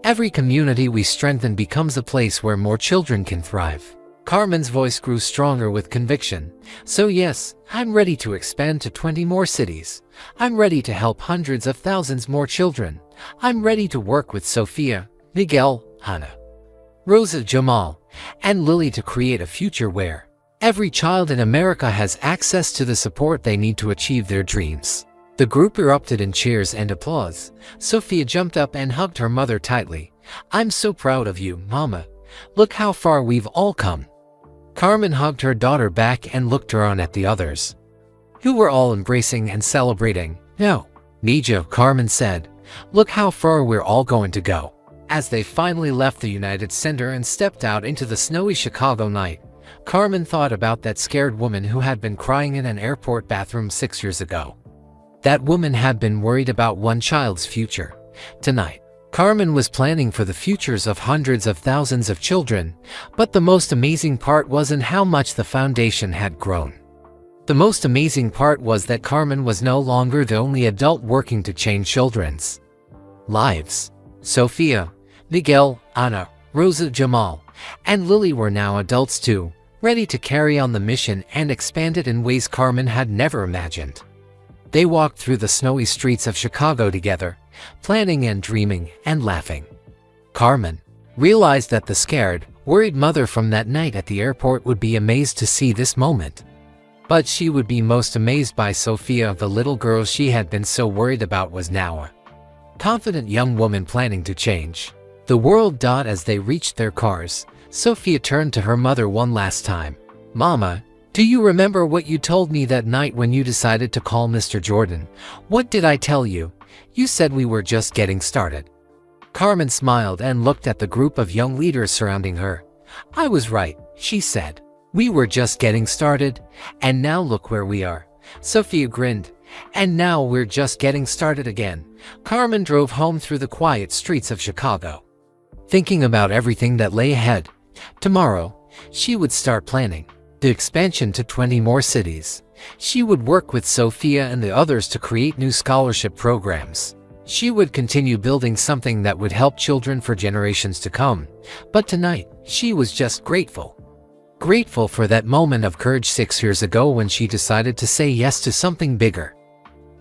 Every community we strengthen becomes a place where more children can thrive. Carmen's voice grew stronger with conviction. So yes, I'm ready to expand to 20 more cities. I'm ready to help hundreds of thousands more children. I'm ready to work with Sophia, Miguel, Hannah, Rosa, Jamal, and Lily to create a future where every child in America has access to the support they need to achieve their dreams. The group erupted in cheers and applause. Sophia jumped up and hugged her mother tightly. I'm so proud of you, Mama. Look how far we've all come. Carmen hugged her daughter back and looked around at the others, who were all embracing and celebrating. No, Nija, Carmen said. Look how far we're all going to go. As they finally left the United Center and stepped out into the snowy Chicago night, Carmen thought about that scared woman who had been crying in an airport bathroom 6 years ago. That woman had been worried about one child's future. Tonight, Carmen was planning for the futures of hundreds of thousands of children, but the most amazing part wasn't how much the foundation had grown. The most amazing part was that Carmen was no longer the only adult working to change children's lives. Sophia, Miguel, Anna, Rosa, Jamal, and Lily were now adults too, ready to carry on the mission and expand it in ways Carmen had never imagined. They walked through the snowy streets of Chicago together, planning and dreaming and laughing. Carmen realized that the scared, worried mother from that night at the airport would be amazed to see this moment. But she would be most amazed by Sophia. The little girl she had been so worried about was now a confident young woman planning to change the world. As they reached their cars, Sophia turned to her mother one last time. Mama, do you remember what you told me that night when you decided to call Mr. Jordan? What did I tell you? You said we were just getting started. Carmen smiled and looked at the group of young leaders surrounding her. I was right, she said. We were just getting started, and now look where we are. Sophia grinned. And now we're just getting started again. Carmen drove home through the quiet streets of Chicago, thinking about everything that lay ahead. Tomorrow, she would start planning the expansion to 20 more cities. She would work with Sophia and the others to create new scholarship programs. She would continue building something that would help children for generations to come. But tonight, she was just grateful. Grateful for that moment of courage 6 years ago when she decided to say yes to something bigger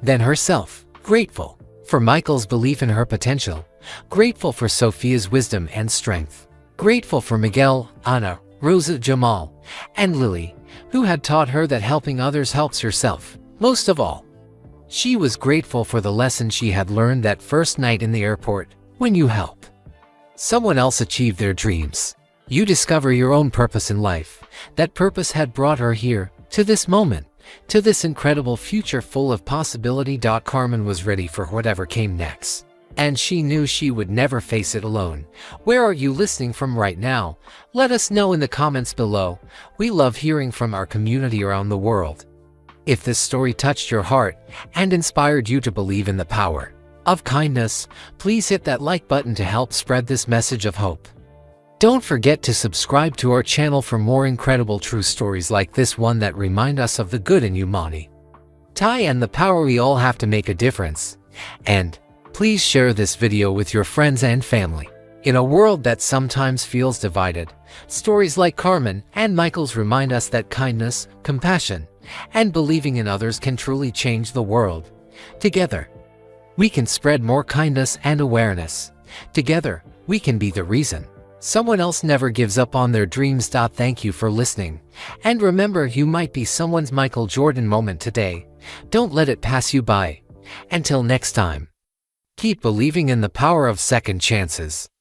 than herself. Grateful for Michael's belief in her potential. Grateful for Sophia's wisdom and strength. Grateful for Miguel, Anna, Rosa, Jamal, and Lily, who had taught her that helping others helps herself. Most of all, she was grateful for the lesson she had learned that first night in the airport. When you help someone else achieve their dreams, you discover your own purpose in life. That purpose had brought her here, to this moment, to this incredible future full of possibility. Carmen was ready for whatever came next, and she knew she would never face it alone. Where are you listening from right now? Let us know in the comments below. We love hearing from our community around the world. If this story touched your heart and inspired you to believe in the power of kindness, please hit that like button to help spread this message of hope. Don't forget to subscribe to our channel for more incredible true stories like this one that remind us of the good in humanity and the power we all have to make a difference. And please share this video with your friends and family. In a world that sometimes feels divided, stories like Carmen and Michael's remind us that kindness, compassion, and believing in others can truly change the world. Together, we can spread more kindness and awareness. Together, we can be the reason someone else never gives up on their dreams. Thank you for listening. And remember, you might be someone's Michael Jordan moment today. Don't let it pass you by. Until next time, keep believing in the power of second chances.